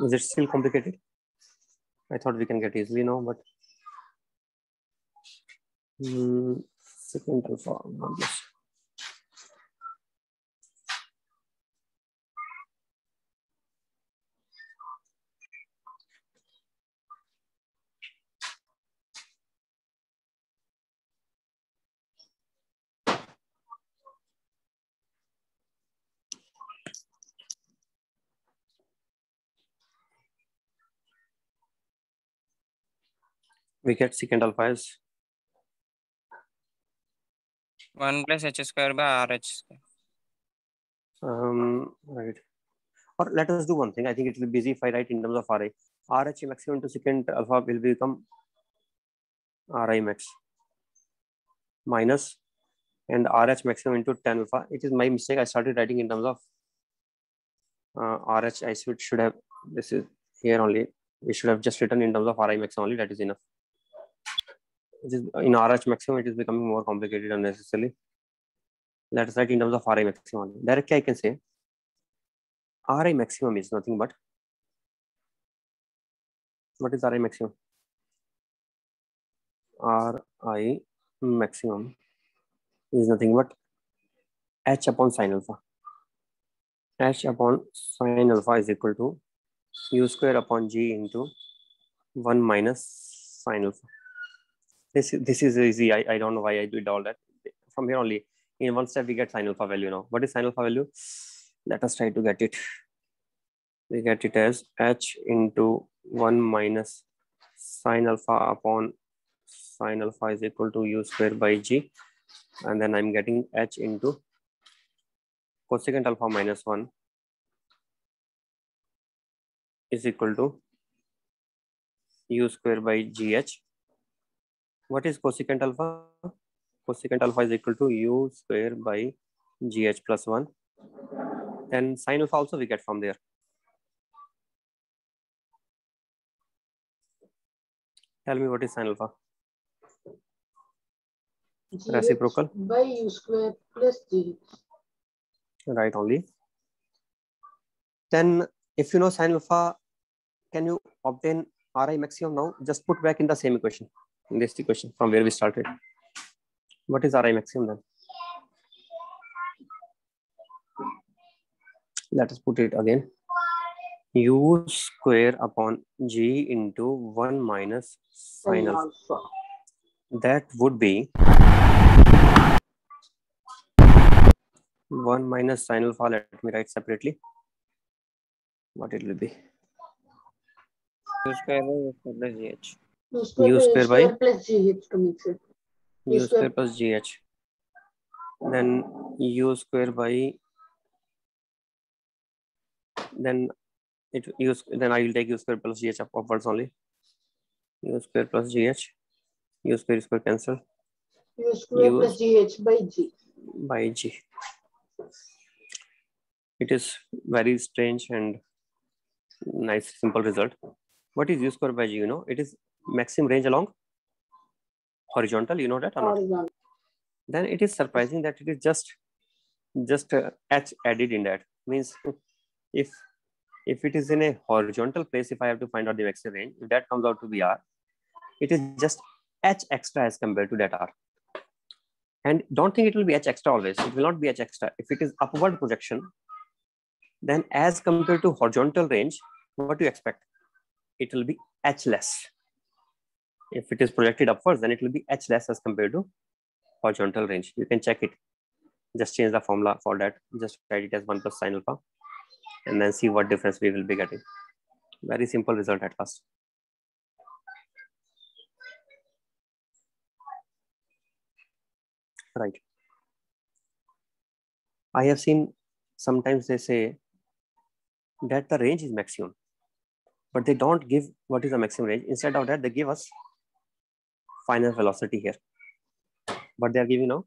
Is it still complicated? I thought we can get easily now, but secant alpha. We get secant alpha is 1 plus h square by RH square. right. Or let us do one thing. I think it will be busy if I write in terms of Ri. RH maximum into secant alpha will become Ri max minus and RH maximum into tan alpha. It is my mistake. I started writing in terms of RH. I should have, this is here only. We should have just written in terms of Ri maximum only. That is enough. It is in RH maximum, it is becoming more complicated unnecessarily. Let us write in terms of Ri maximum only. Directly I can say Ri maximum is nothing but, what is Ri maximum? Ri maximum is nothing but h upon sin alpha. H upon sin alpha is equal to u square upon g into 1 minus sin alpha. This is easy. I don't know why I did all that. From here only, in one step we get sin alpha value now. What is sin alpha value? Let us try to get it. We get it as h into 1 minus sin alpha upon sin alpha is equal to u square by g, and then I'm getting h into cosecant alpha minus 1 is equal to u square by gh. What is cosecant alpha? Cosecant alpha is equal to u square by gh plus 1. Then sin alpha also we get from there. Tell me what is sin alpha? Reciprocal by u square plus g. Right only. Then if you know sin alpha, can you obtain Ri maximum now? Just put back in the same equation, in this equation from where we started. What is Ri maximum then? Let us put it again. U square upon g into 1 minus sin alpha. That would be 1 minus sin alpha. Let me write separately. What it will be? U square by U square plus GH. U square by plus gh to make it. U square plus gh. Then U square by, then it use, then I will take U square plus gh upwards only. U square plus gh. U square cancel. U square plus gh by g. By g. It is very strange and nice simple result. What is U square by g? You know, it is maximum range along horizontal. You know that or not? Horizontal. Then it is surprising that it is just h added in that. Means if it is in a horizontal place, if I have to find out the maximum range, if that comes out to be r, it is just h extra as compared to that r. And don't think it will be h extra always. It will not be h extra. If it is upward projection, then as compared to horizontal range, what do you expect? It will be h less. If it is projected upwards, then it will be h less as compared to horizontal range. You can check it. Just change the formula for that. Just write it as 1 plus sin alpha, and then see what difference we will be getting. Very simple result at last. Right. I have seen sometimes they say that the range is maximum, but they don't give what is the maximum range. Instead of that, they give us final velocity here. But they are giving now,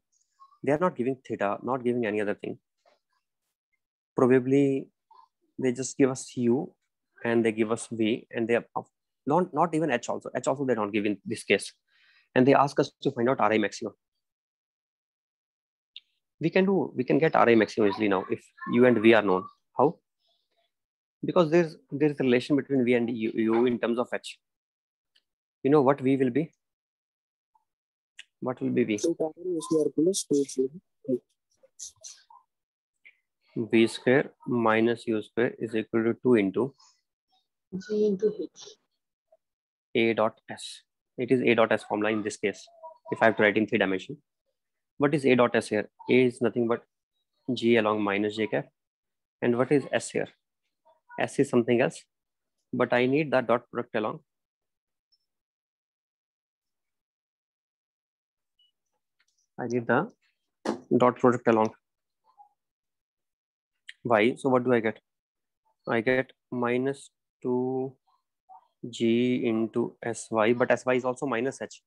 they are not giving theta, not giving any other thing. Probably they just give us u and they give us v, and they are not even h also. H also they don't give in this case. And they ask us to find out Ri maximum. We can get Ri maximum easily now if u and v are known. How? Because there's a relation between v and u in terms of h. You know what v will be? What will be v? V square minus u square is equal to 2 into g into h. A dot s. It is A dot s formula in this case. If I have to write in 3 dimension, what is A dot s here? A is nothing but g along minus j cap, And what is S here? S is something else, but I need the dot product along. I need the dot product along y. So what do I get? I get minus 2g into sy, but sy is also minus h.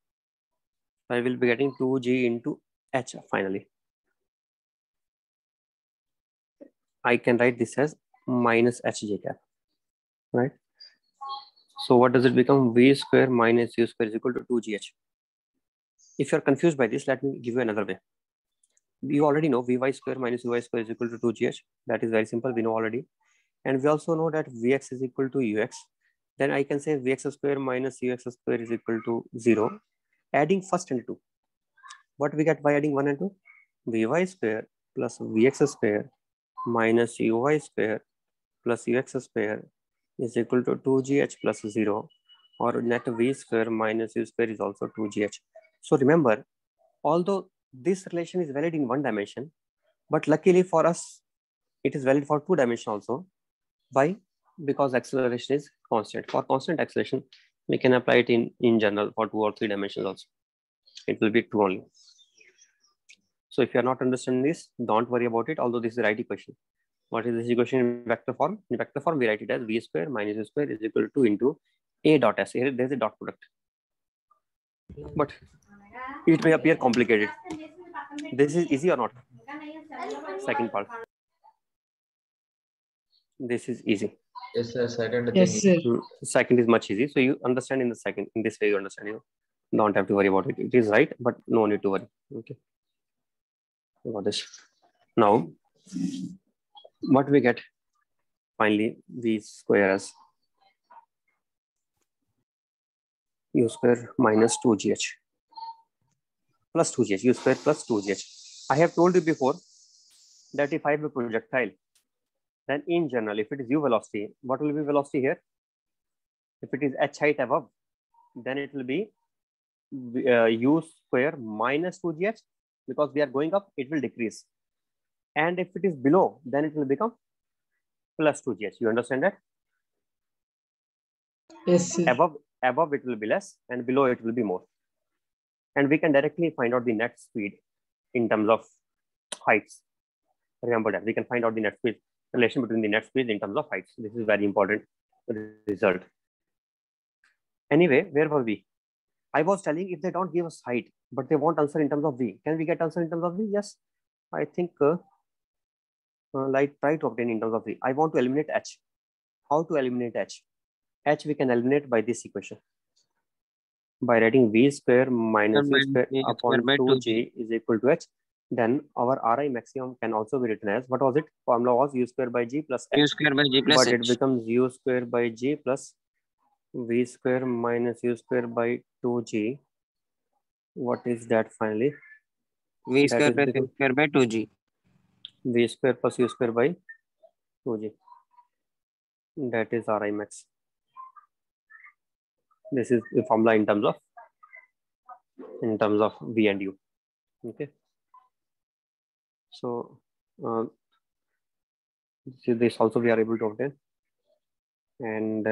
I will be getting 2g into h finally. I can write this as minus hj cap, right? So what does it become? V square minus u square is equal to 2gh. If you're confused by this, let me give you another way. You already know vy square minus uy square is equal to 2gh. That is very simple. We know already. And we also know that vx is equal to ux. Then I can say vx square minus ux square is equal to 0. Adding first and 2. What we get by adding 1 and 2? Vy square plus vx square minus uy square plus ux square is equal to 2gh plus 0, or net v square minus u square is also 2gh. So remember, although this relation is valid in one dimension, but luckily for us, it is valid for 2 dimensions also. Why? Because acceleration is constant. For constant acceleration, we can apply it in general for 2 or 3 dimensions also. It will be 2 only. So if you are not understanding this, don't worry about it, although this is the right equation. What is this equation in vector form? In vector form, we write it as v square minus u square is equal to into a dot s. Here there's a dot product. But it may appear complicated. This is easy or not? Second part. This is easy. Yes, sir. Second Yes, thing. sir. Second is much easy. So you understand in the second. In this way, you understand. You don't have to worry about it. It is right, but no need to worry. Okay. About this. Now, what we get finally, v square as u square minus 2gh plus 2gh, u square plus 2gh. I have told you before that if I have a projectile, then in general, if it is u velocity, what will be velocity here? If it is h height above, then it will be u square minus 2gh, because we are going up, it will decrease. And if it is below, then it will become plus 2gh. You understand that? Yes, sir. Above it will be less, and below it will be more. And we can directly find out the net speed in terms of heights. Remember that we can find out the net speed relation between the net speed in terms of heights. This is very important result. Anyway, where were we? I was telling if they don't give us height, but they want answer in terms of v. Can we get answer in terms of v? Yes. I think like try to obtain in terms of v. I want to eliminate h. How to eliminate h? H we can eliminate by this equation. By writing v square minus u square upon 2g is equal to h. Then our Ri maximum can also be written as, what was it? Formula was u square by g plus h. U square by g plus but h. it becomes u square by g plus v square minus u square by 2g. What is that finally? V square plus u square by 2g. V square plus u square by 2g. That is Ri max. This is the formula in terms of v and u. Okay. So this also we are able to obtain. And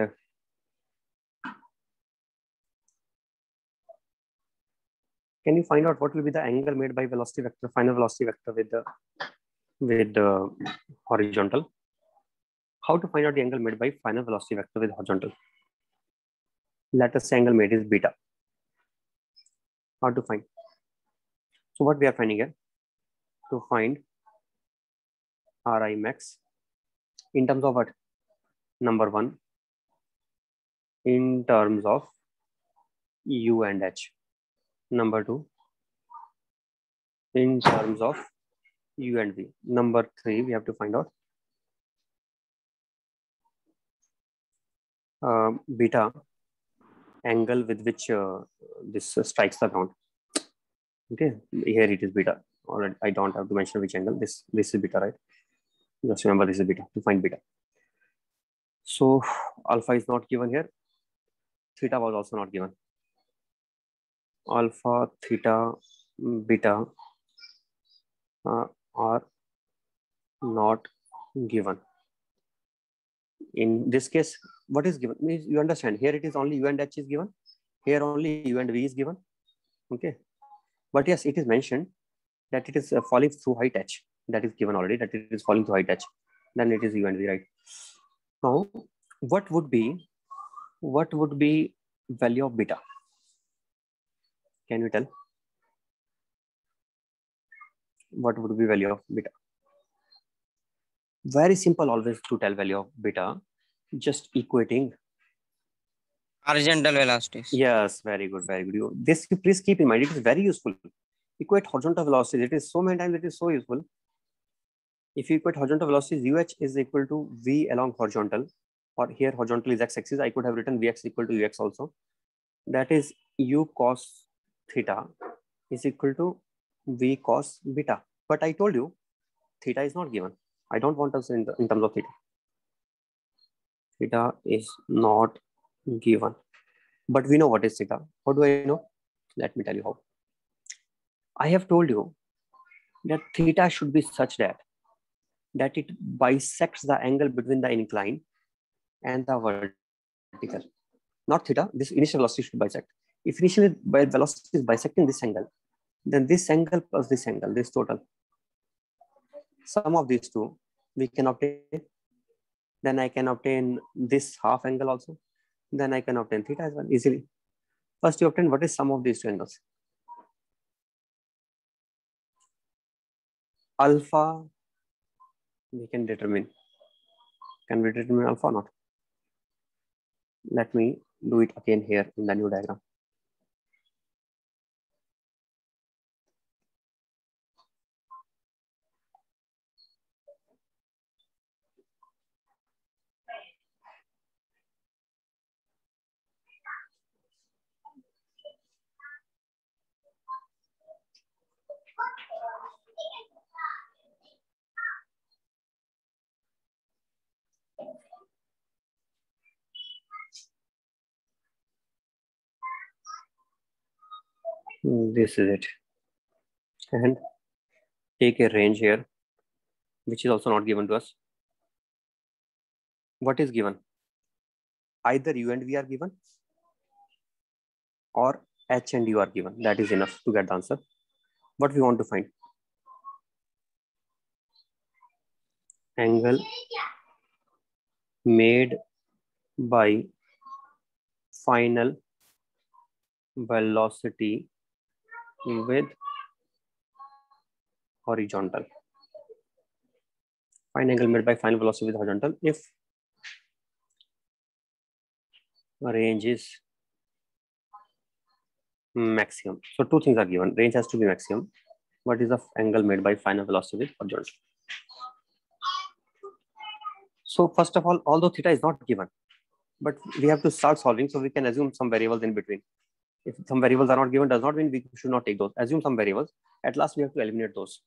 can you find out what will be the angle made by velocity vector, final velocity vector with the horizontal? How to find out the angle made by final velocity vector with horizontal? Let us say angle made is beta. How to find? So what we are finding here? To find Ri max in terms of what? Number 1, in terms of u and h. Number 2, in terms of u and v. Number 3, we have to find out beta, angle with which this strikes the ground. Okay, here it is beta. Already, I don't have to mention which angle. This is beta, right? Just remember this is beta to find beta. So alpha is not given here. Theta was also not given. Alpha, theta, beta are not given. In this case, what is given? Means you understand, here it is only u and h is given. Here only u and v is given. Okay. But yes, it is mentioned that it is falling through height h. That is given already, that it is falling through height h. Then it is u and v, right? Now, what would be value of beta? Can you tell? What would be value of beta? Very simple always to tell value of beta. Just equating Horizontal velocities. Yes, very good, very good. This please keep in mind, it is very useful. Equate horizontal velocities. It is so many times, it is so useful. If you equate horizontal velocities, UH is equal to V along horizontal, or here horizontal is x-axis. I could have written Vx equal to Ux also. That is U cos theta is equal to V cos beta. But I told you, theta is not given. I don't want us in terms of theta. Theta is not given. But we know what is theta. How do I know? Let me tell you how. I have told you that theta should be such that it bisects the angle between the incline and the vertical. Not theta, this initial velocity should bisect. If initial velocity is bisecting this angle, then this angle plus this angle, this total, sum of these two, we can obtain. Then I can obtain this half angle also. Then I can obtain theta as well easily. First, you obtain what is sum of these two angles. Alpha, we can determine. Can we determine alpha or not? Let me do it again here in the new diagram. This is it. And take a range here, which is also not given to us. What is given? Either u and v are given or h and u are given. That is enough to get the answer. What we want to find? Angle made by final velocity with horizontal. Find angle made by final velocity with horizontal if range is maximum. So two things are given. Range has to be maximum. What is the angle made by final velocity with horizontal? So first of all, although theta is not given, but we have to start solving, so we can assume some variables in between. If some variables are not given, does not mean we should not take those. Assume some variables. At last, we have to eliminate those.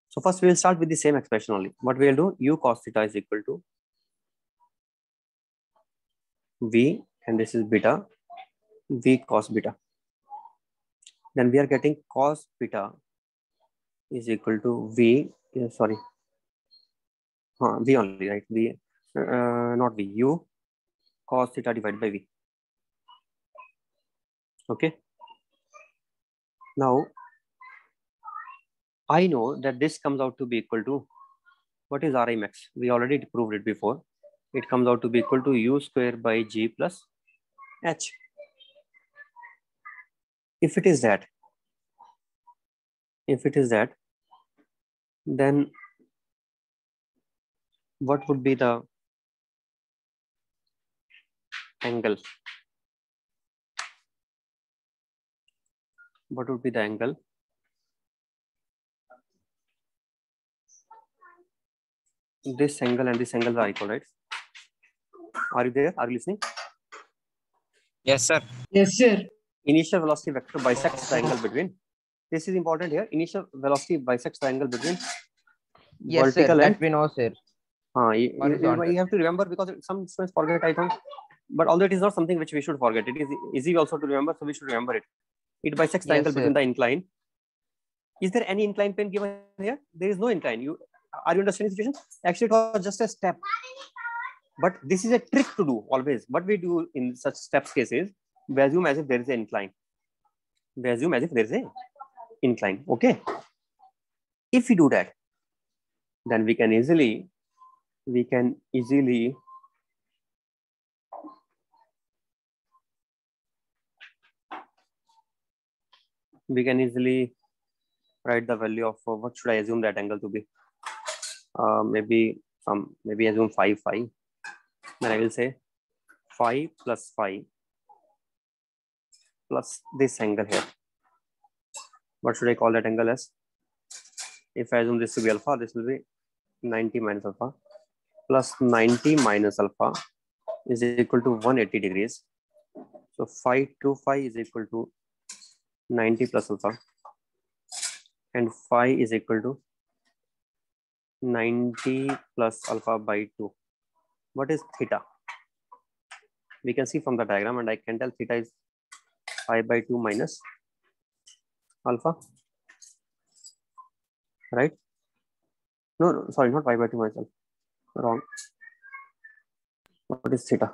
So first, we will start with the same expression only. What we will do? U cos theta is equal to V, and this is beta, V cos beta. Then we are getting cos beta is equal to V, sorry, V only, right? V, not V, U cos theta divided by V. Okay. Now, I know that this comes out to be equal to, what is Ri max? We already proved it before. It comes out to be equal to U square by G plus H. If it is that, then what would be the angle? What would be the angle? This angle and this angle are equal, right? Are you there? Are you listening? Yes, sir. Yes, sir. Initial velocity vector bisects the angle between. This is important here. Initial velocity bisects the angle between Yes, vertical sir. and That we know, sir. You have to remember, because some students forget, I think. But although it is not something which we should forget, it is easy also to remember, so we should remember it. It bisects the angle between the incline. Is there any incline plane given here? There is no incline. Are you understanding the situation? Actually, it was just a step. But this is a trick to do always. What we do in such steps cases, we assume as if there is an incline. We assume as if there is a incline. Okay. If we do that, then we can easily write the value of what should I assume that angle to be? Maybe assume phi. Then I will say phi plus phi plus this angle here. What should I call that angle as? If I assume this to be alpha, this will be 90 minus alpha plus 90 minus alpha is equal to 180 degrees. So phi to phi is equal to 90 plus alpha, and phi is equal to 90 plus alpha by 2. What is theta? We can see from the diagram, and I can tell theta is pi by 2 minus alpha, right? No, sorry, not pi by 2 minus alpha. Wrong. What is theta?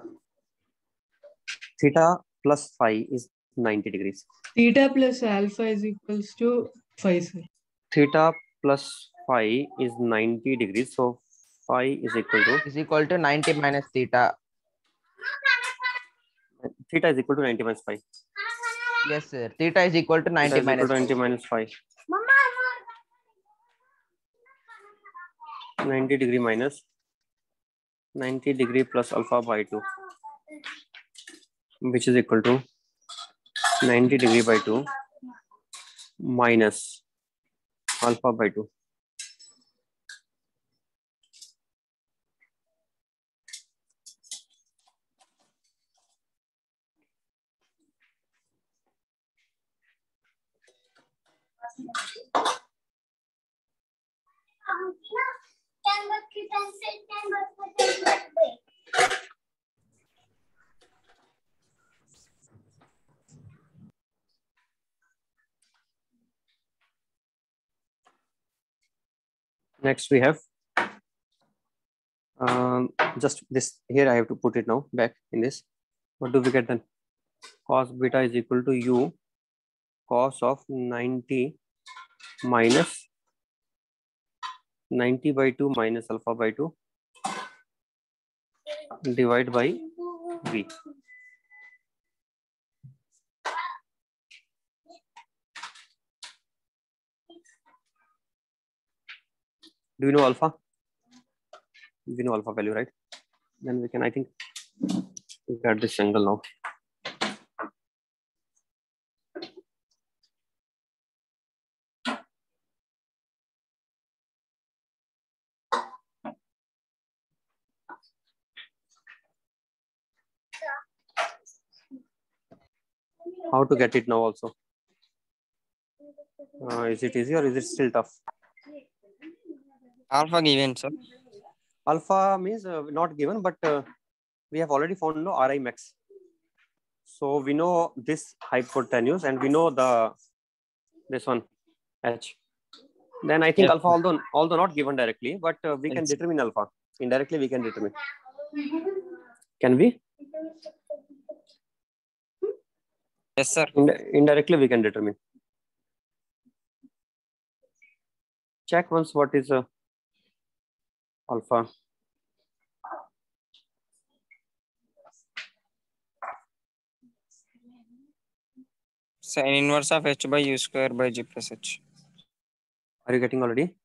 Theta plus phi is 90 degrees. Theta plus alpha is equals to phi, sir. Theta plus phi is 90 degrees. So phi is equal to 90 minus theta. Theta is equal to 90 minus phi. Yes, sir. Theta is equal to 90 minus 90 minus phi. 90 degree minus 90 degree plus alpha by 2, which is equal to 90 degree by 2 minus alpha by 2. Next we have just this here. I have to put it now back in this. What do we get then? Cos beta is equal to u cos of 90 minus 90 by 2 minus alpha by 2 divided by v. Do you know alpha? We know alpha value, right? Then we can, I think, get this angle now. How to get it now also? Is it easy or is it still tough? Alpha given, sir. Alpha means not given, but we have already found no Ri max. So we know this hypotenuse and we know this one H. Then I think alpha, although not given directly, but we can determine alpha. Indirectly we can determine. Can we? Yes, sir. Indirectly we can determine. Check once what is alpha. Sin inverse of h by u square by g plus h. Are you getting already?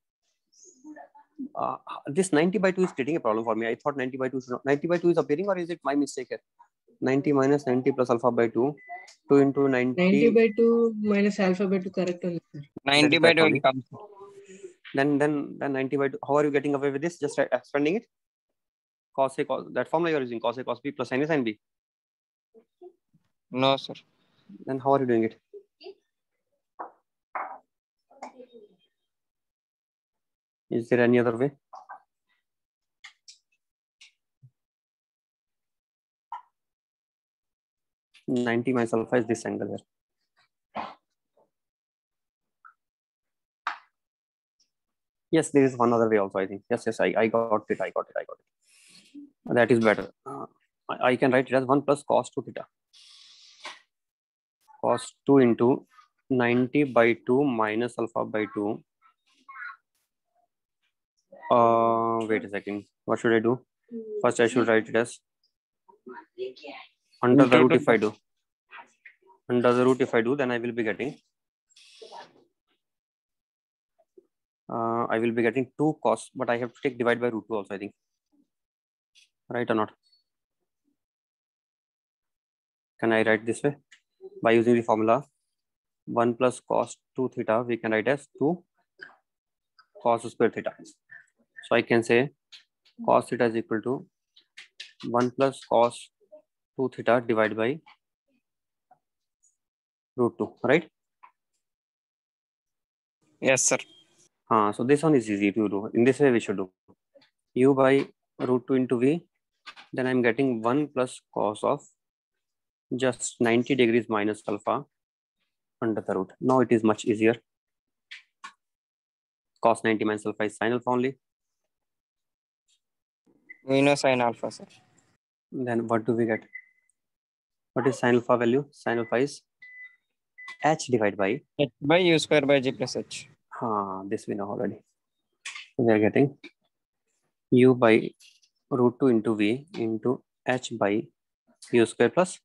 This 90 by 2 is creating a problem for me. I thought 90 by 2 is not, 90 by 2 is appearing, or is it my mistake here? 90 minus 90 plus alpha by 2. 2 into 90. 90 by 2 minus alpha by 2 correct only, sir. 90 by 2 will come. Then 90 by 2. How are you getting away with this? Just expanding it? Cos A cos. That formula you are using, cos A cos B plus sin A sin B. No, sir. Then how are you doing it? Is there any other way? -90 minus alpha is this angle here. Yes, there is one other way also, I think. Yes, I got it. That is better. I can write it as 1 plus cos 2 theta. Cos 2 into 90 by 2 minus alpha by 2. Wait a second. What should I do? First, I should write it as under the root. If I do under the root, if I do, then I will be getting 2 cos, but I have to take divide by root 2 also, I think. Right or not? Can I write this way? By using the formula 1 plus cos 2 theta, we can write as 2 cos square theta. So I can say cos theta is equal to 1 plus cos 2 theta divided by root 2, right? Yes, sir. So this one is easy to do. In this way, we should do u by root 2 into v. Then I'm getting 1 plus cos of just 90 degrees minus alpha under the root. Now it is much easier. Cos 90 minus alpha is sin alpha only. We know sin alpha, sir. Then what do we get? What is sin alpha value? Sin alpha is h divided by H by u square by g plus h. This we know already. We are getting u by root 2 into v into h by u square plus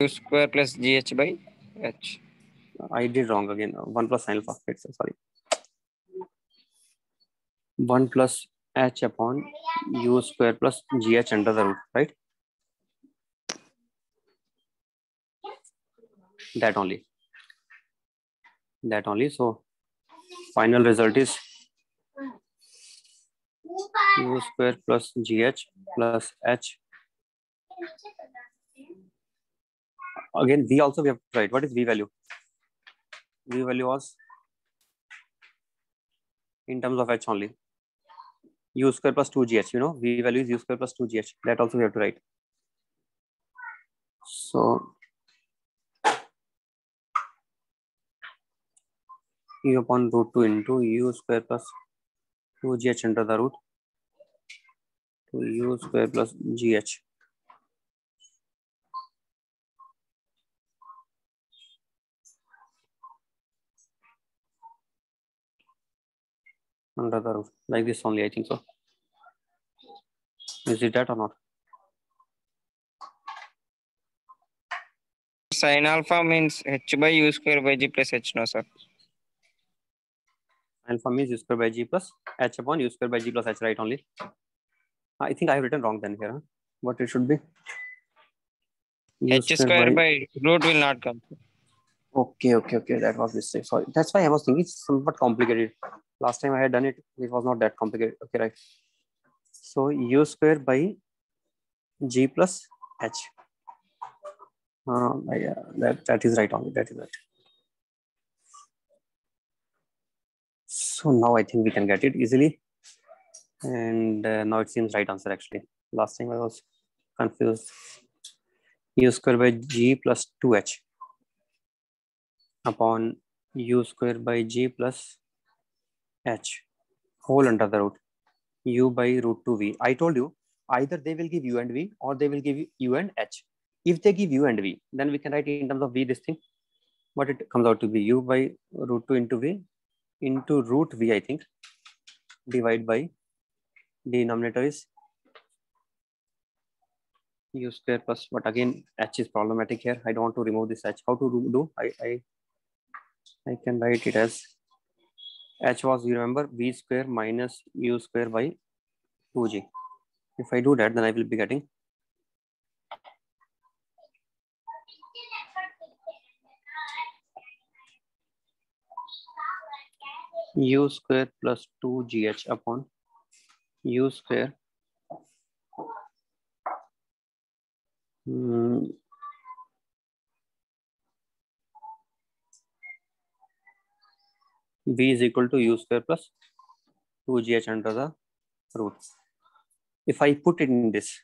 U square plus gh by h. I did wrong again. 1 plus sin alpha. Sorry. 1 plus h upon u square plus gh under the root, right? That only. So final result is u square plus gh plus h. Again, v also we have to write. What is v value? V value was in terms of h only. U square plus 2gh, you know, v value is u square plus 2gh. That also we have to write. So u upon root 2 into u square plus 2gh under the root to u square plus gh. Under the root, like this only, I think so. Is it that or not? Sin alpha means h by u square by g plus h, no, sir. Alpha means u square by g plus h upon u square by g plus h, right only. I think I have written wrong then here. Huh? What it should be? H square by root will not come. Okay. That was mistake. Sorry. That's why I was thinking it's somewhat complicated. Last time I had done it, it was not that complicated. Okay, right. So u square by g plus h. Yeah, that is right only. That is right. So now I think we can get it easily. And now it seems right answer actually. Last time I was confused. U square by g plus 2h upon u square by g plus h whole under the root u by root 2v. I told you either they will give u and v or they will give u and h. If they give u and v, then we can write in terms of v this thing. But it comes out to be u by root 2 into v into root v, I think, divide by denominator is u square plus, but again h is problematic here. I don't want to remove this h. How to do? I can write it as h was, you remember, v square minus u square by 2g. If I do that, then I will be getting u square plus 2gh upon u square v is equal to u square plus 2gh under the root. If I put it in this,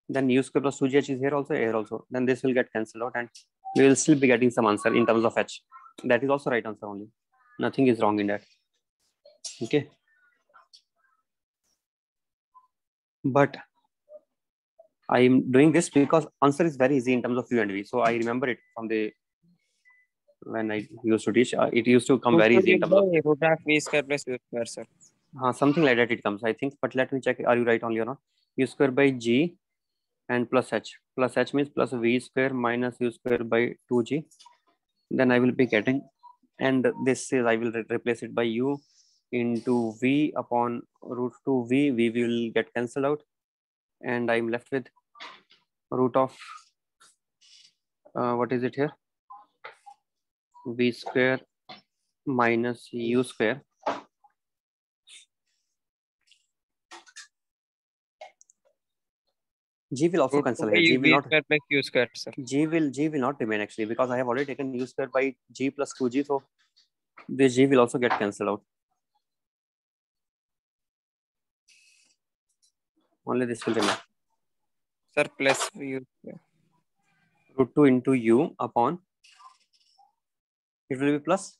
then u square plus 2gh is here also, then this will get cancelled out and we will still be getting some answer in terms of h. That is also right answer only. Nothing is wrong in that. Okay. But I'm doing this because answer is very easy in terms of u and v. So I remember it from when I used to teach. It used to come very easy in terms of root of v square plus u square, sir. something like that. It comes, I think. But let me check. Are you right only or not? U square by g and plus h. Plus h means plus v square minus u square by 2g. Then I will be getting, and this is I will replace it by u into v upon root 2v. V will get cancelled out, and I'm left with root of what is it here? V square minus u square. G will also cancel here. G will not. Square plus u square, sir. G will not remain actually, because I have already taken u square by g plus 2g. So this g will also get cancelled out. Only this will remain. Sir, plus u square. Root 2 into u upon. It will be plus.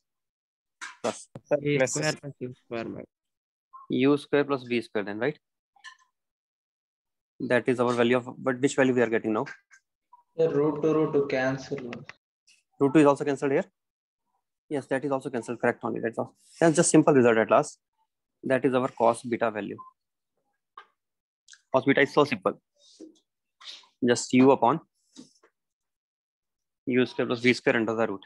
Sir, A plus square plus u square. U square plus v square then, right? That is our value of, but which value we are getting now? The root to cancel. Root 2 is also cancelled here. Yes, that is also cancelled. Correct only. That's all. That's just simple result at last. That is our cos beta value. Cos beta is so simple. Just u upon u square plus v square under the root.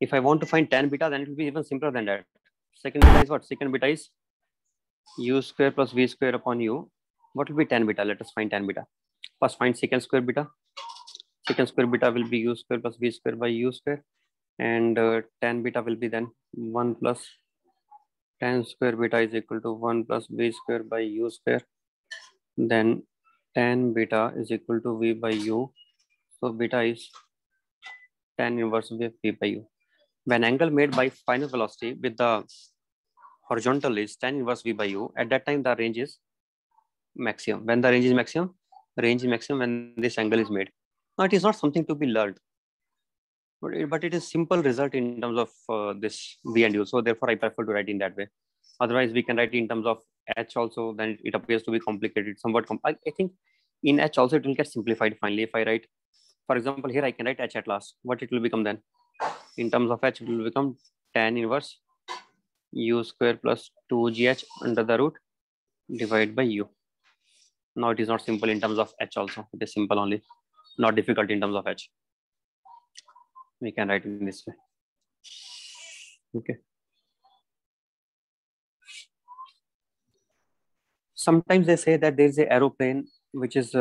If I want to find tan beta, then it will be even simpler than that. Second beta is what? Second beta is u square plus v square upon u. What will be tan beta? Let us find tan beta. First find secant square beta. Secant square beta will be u square plus v square by u square. And tan beta will be then 1 plus tan square beta is equal to 1 plus v square by u square. Then tan beta is equal to v by u. So beta is tan inverse of v by u. When angle made by final velocity with the horizontal is tan inverse v by u, at that time the range is maximum. When the range is maximum, range is maximum when this angle is made. Now it is not something to be learned, but it is simple result in terms of this v and u. So therefore I prefer to write in that way. Otherwise we can write in terms of h also, then it appears to be complicated, somewhat. I think in h also it will get simplified finally. If I write, for example, here I can write h at last. What it will become then? In terms of h, it will become tan inverse u square plus 2gh under the root divided by u. Now it is not simple in terms of h also. It is simple only, not difficult in terms of h. We can write in this way. Okay. Sometimes they say that there is an aeroplane which is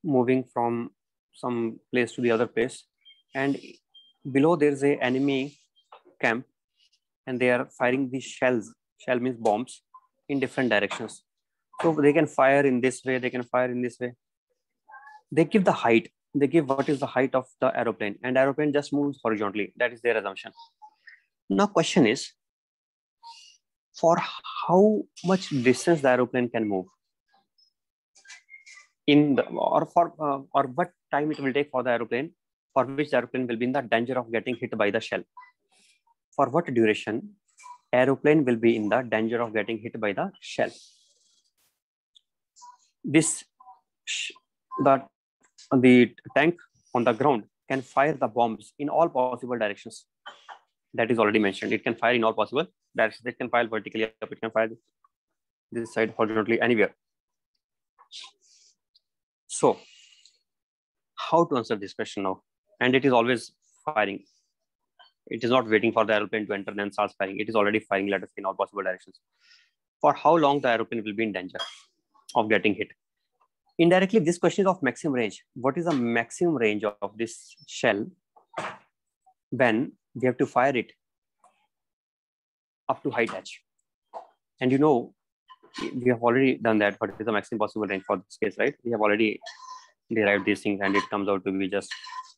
moving from some place to the other place, and below there is an enemy camp, and they are firing these shells. Shell means bombs in different directions. So they can fire in this way, they can fire in this way. They give the height. They give what is the height of the aeroplane, and aeroplane just moves horizontally. That is their assumption. Now question is, for how much distance the aeroplane can move in the, or what time it will take for the aeroplane, for which the aeroplane will be in the danger of getting hit by the shell. For what duration aeroplane will be in the danger of getting hit by the shell. This the tank on the ground can fire the bombs in all possible directions. That is already mentioned. It can fire in all possible directions. It can fire vertically up. It can fire this side horizontally, anywhere. So how to answer this question now? And it is always firing. It is not waiting for the aeroplane to enter and then starts firing. It is already firing, let us say, in all possible directions. For how long the aeroplane will be in danger of getting hit? Indirectly, this question is of maximum range. What is the maximum range of this shell when we have to fire it up to height h? And you know, we have already done that. What is the maximum possible range for this case, right? We have already derived these things, and it comes out to be just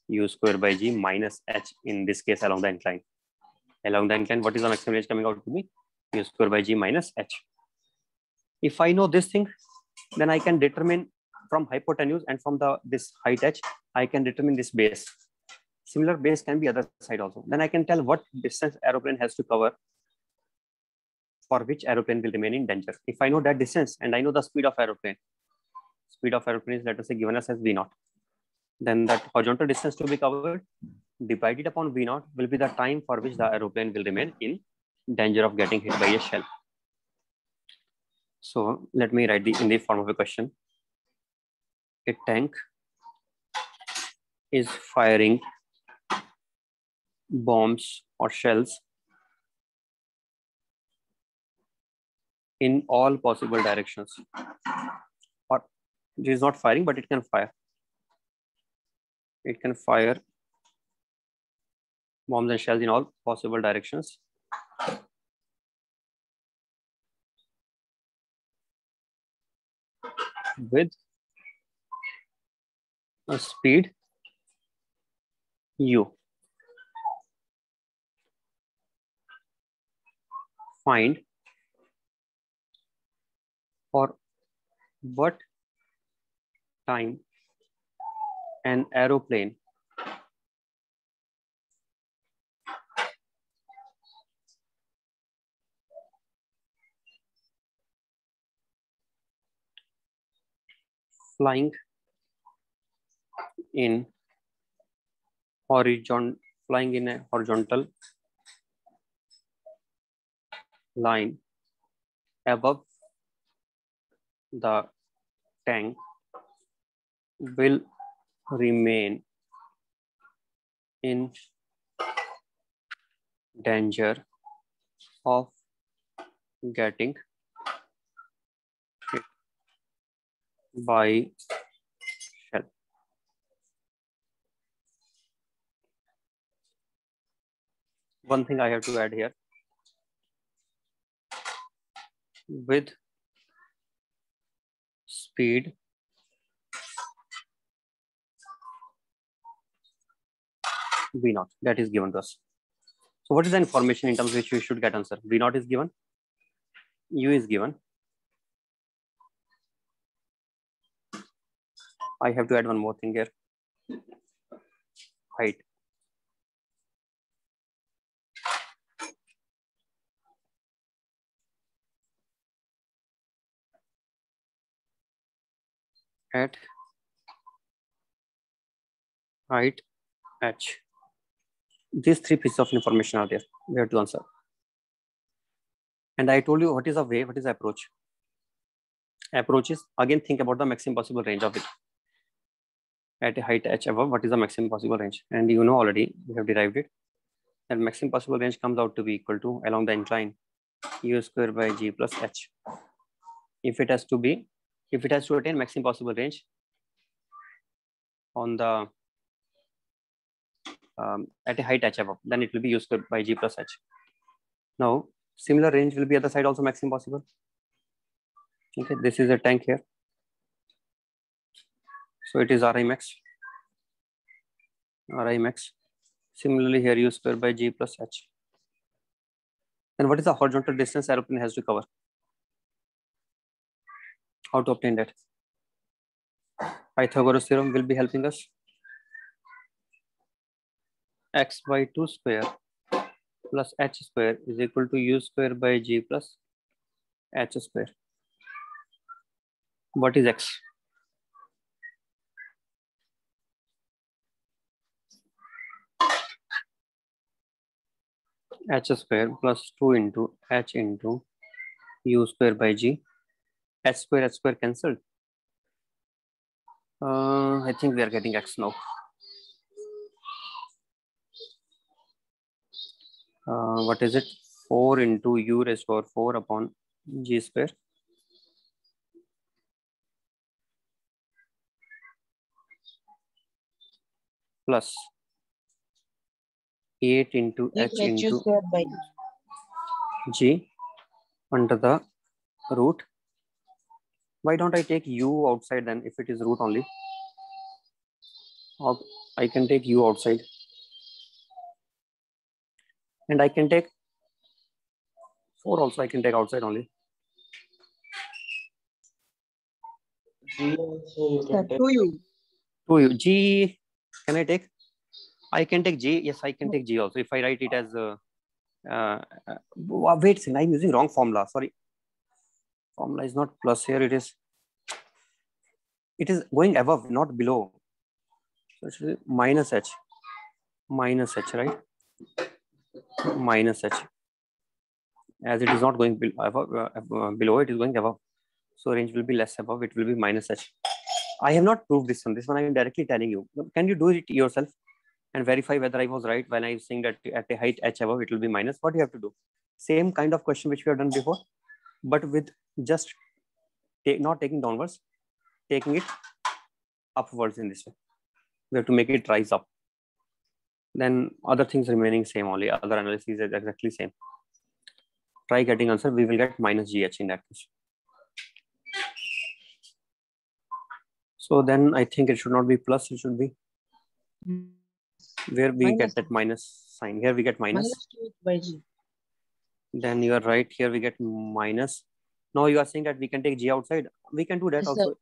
u square by g minus h in this case along the incline. Along the incline, what is the maximum range coming out to be? U square by g minus h. If I know this thing, then I can determine from hypotenuse and from this height h, I can determine this base. Similar base can be other side also. Then I can tell what distance aeroplane has to cover for which aeroplane will remain in danger. If I know that distance and I know the speed of aeroplane is, let us say, given us as V0, then that horizontal distance to be covered divided upon V0 will be the time for which the aeroplane will remain in danger of getting hit by a shell. So let me write in the form of a question. A tank is firing bombs or shells in all possible directions. Or it is not firing, but it can fire. It can fire bombs and shells in all possible directions. With a speed u. Find for what time an aeroplane flying in a horizontal line above the tank will remain in danger of getting hit by shell. One thing I have to add here, with speed V0, that is given to us. So what is the information in terms of which we should get answer? V0 is given, U is given. I have to add one more thing here. Height. At height h. These three pieces of information are there. We have to answer. And I told you what is a way, what is the approach. Approach is, again, think about the maximum possible range of it. At a height h above, what is the maximum possible range? And you know already, we have derived it. And maximum possible range comes out to be equal to, along the incline, u square by g plus h. If it has to attain maximum possible range on the at a height h above, then it will be u square by g plus h. Now, similar range will be at the side also maximum possible. Okay, this is a tank here. So it is Ri max. Similarly here u square by g plus h. And what is the horizontal distance aeroplane has to cover? How to obtain that? Pythagoras theorem will be helping us. X by 2 square plus h square is equal to u square by g plus h square. What is x? H square plus 2 into h into u square by g. H square cancelled. I think we are getting x now. What is it? 4 into u raised to power 4 upon g square. Plus 8 into h into g under the root. Why don't I take u outside then if it is root only? I can take u outside. And I can take 4 also, I can take outside only. G also you can take. 2u. G, can I take? I can take G. Yes, I can take G also. If I write it as Wait a second, I'm using wrong formula. Sorry. Formula is not plus here. It is going above, not below. So it should be minus h, right? Minus h. As it is not going below, it is going above. So range will be less above. It will be minus h. I have not proved this one. This one I am directly telling you. Can you do it yourself and verify whether I was right when I was saying that at a height h above it will be minus? What you have to do? Same kind of question which we have done before, but with just not taking downwards, taking it upwards in this way. We have to make it rise up. Then other things remaining same only. Other analysis is exactly same. Try getting answer. We will get minus gh in that case. So then I think it should not be plus. It should be where we get that minus sign. Here we get minus. By G. Then you are right. Here we get minus. Now you are saying that we can take g outside. We can do that Yes, also.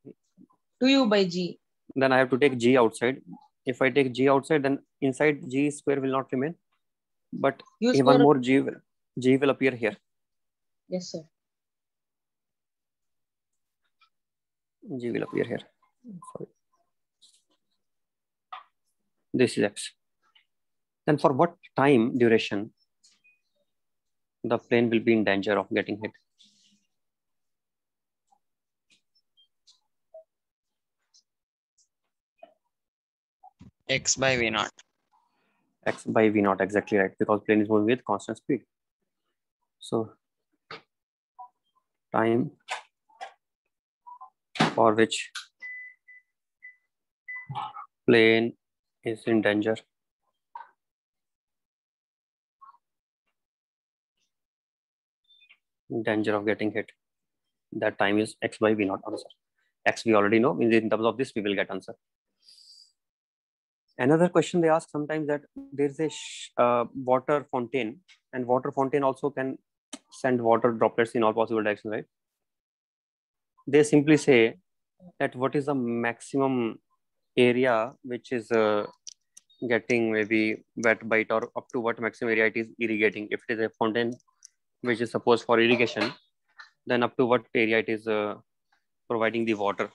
2u by G. Then I have to take g outside. If I take g outside, then inside g square will not remain. But U one square. more g will appear here. Yes, sir. G will appear here. Sorry. This is x. Then for what time duration the plane will be in danger of getting hit? X by V naught. X by V naught, exactly right, because plane is moving with constant speed. So time for which plane is in danger of getting hit. That time is x by V naught answer. X we already know. In terms of this, we will get answer. Another question they ask sometimes that there's a water fountain, and water fountain also can send water droplets in all possible directions, right? They simply say that what is the maximum area which is getting maybe wet by it, or up to what maximum area it is irrigating. If it is a fountain which is supposed for irrigation, then up to what area it is providing the water.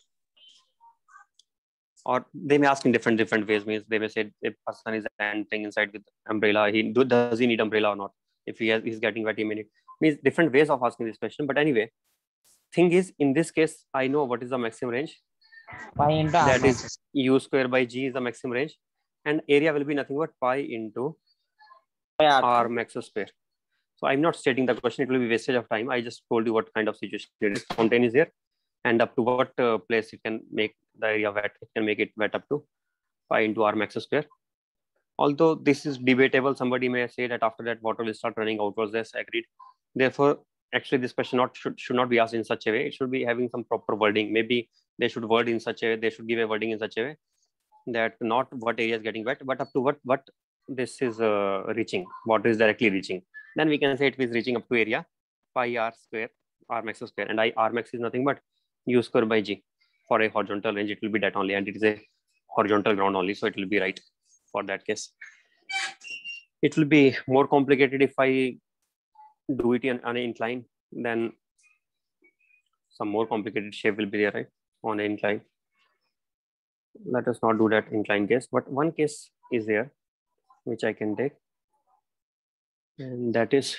Or they may ask in different ways. Means they may say if person is entering inside with umbrella, does he need umbrella or not? If he's getting wet, he may need. Means different ways of asking this question. But anyway, thing is, in this case, I know what is the maximum range. Pi into That R is u square by g is the maximum range, and area will be nothing but pi into r max square. So I'm not stating the question; it will be wastage of time. I just told you what kind of situation it is. Fountain is there, and up to what place it can make the area wet. It can make it wet up to pi into r max square. Although this is debatable, somebody may say that after that water will start running outwards. Yes, agreed. Therefore, actually, this question should not be asked in such a way. It should be having some proper wording. Maybe they should word in such a way. They should give a wording in such a way that not what area is getting wet, but up to what this is reaching. Water is directly reaching. Then we can say it is reaching up to area pi r square r max square, and r max is nothing but u square by g. For a horizontal range, it will be that only, and it is a horizontal ground only, so it will be right for that case. It will be more complicated if I do it on an incline. Then some more complicated shape will be there, right, on an incline. Let us not do that incline case, but one case is there which I can take, and that is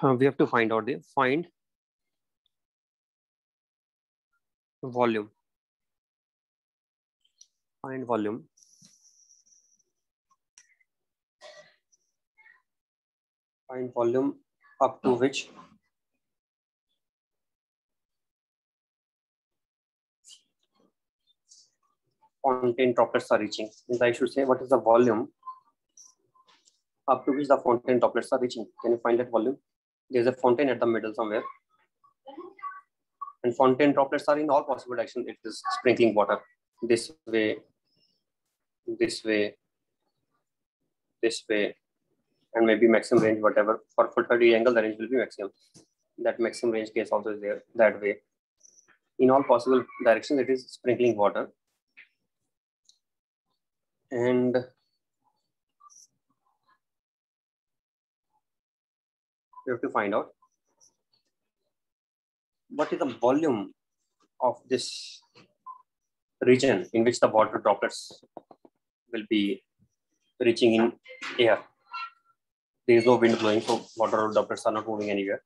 we have to find out the find volume. Find volume. Find volume up to which fountain droplets are reaching. Means I should say what is the volume up to which the fountain droplets are reaching. Can you find that volume? There's a fountain at the middle somewhere, and fountain droplets are in all possible directions. It is sprinkling water this way, this way, this way, and maybe maximum range, whatever. For full 30 angle, the range will be maximum. That maximum range case also is there that way. In all possible directions, it is sprinkling water. And we have to find out what is the volume of this region in which the water droplets will be reaching in air. There is no wind blowing, so water droplets are not moving anywhere.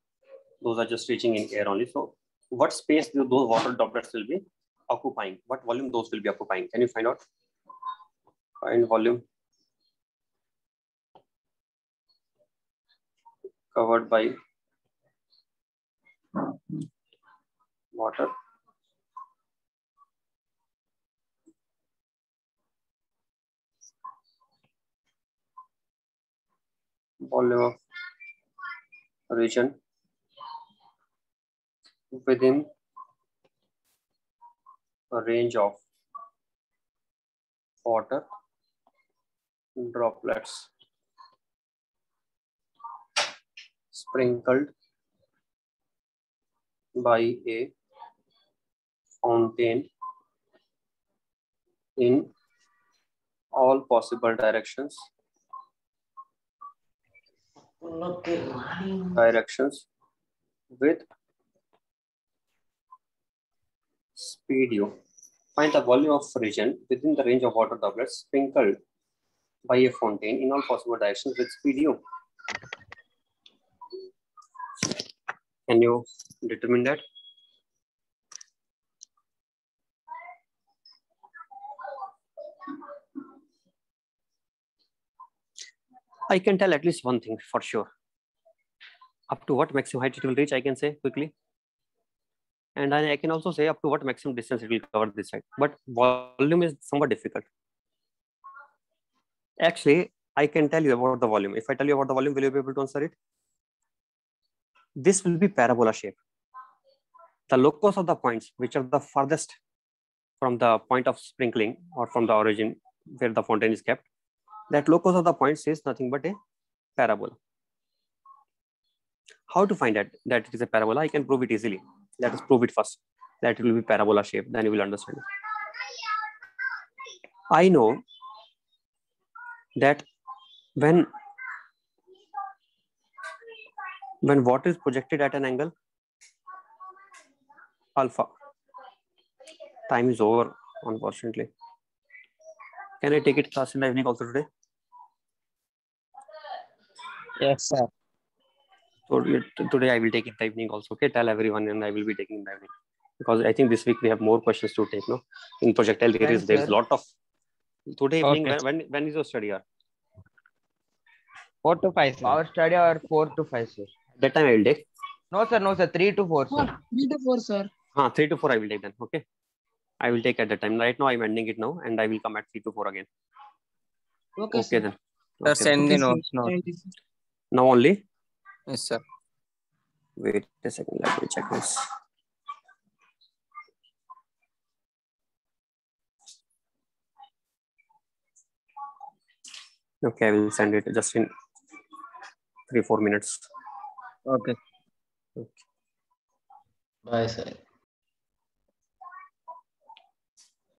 Those are just reaching in air only. So what space do those water droplets will be occupying? What volume those will be occupying? Can you find out? Find volume covered by water. Volume of region within a range of water droplets sprinkled by a fountain in all possible directions with speed u. Find the volume of region within the range of water droplets sprinkled by a fountain in all possible directions with speed u. Can you determine that? I can tell at least one thing for sure. Up to what maximum height it will reach, I can say quickly. And I can also say up to what maximum distance it will cover this side. But volume is somewhat difficult. Actually, I can tell you about the volume. If I tell you about the volume, will you be able to answer it? This will be parabola shape. The locus of the points, which are the farthest from the point of sprinkling or from the origin where the fountain is kept, that locus of the points is nothing but a parabola. How to find that it is a parabola? I can prove it easily. Let us prove it first. That it will be parabola shape, then you will understand it. I know that when water is projected at an angle alpha, time is over, unfortunately. Can I take it class in the evening also today? Yes, sir. So today I will take it in the evening also. Okay, tell everyone, and I will be taking in the evening, because I think this week we have more questions to take. No, in projectile there is a lot of. Today evening, Okay. when is your study hour? 4 to 5, sir. Our study hour 4 to 5, sir. That time I will take. No, sir. 3 to 4, sir. 3 to 4, sir. 3 to 4 I will take then. Okay, I will take at that time. Right now I'm ending it now, and I will come at 3 to 4 again. Okay, Okay sir. then. Sir, Okay. send the Okay, sir. notes now. Thank you, sir. Now only. Yes, sir. Wait a second. Let me check this. Okay, I will send it just in 3-4 minutes. Okay. Bye, sir.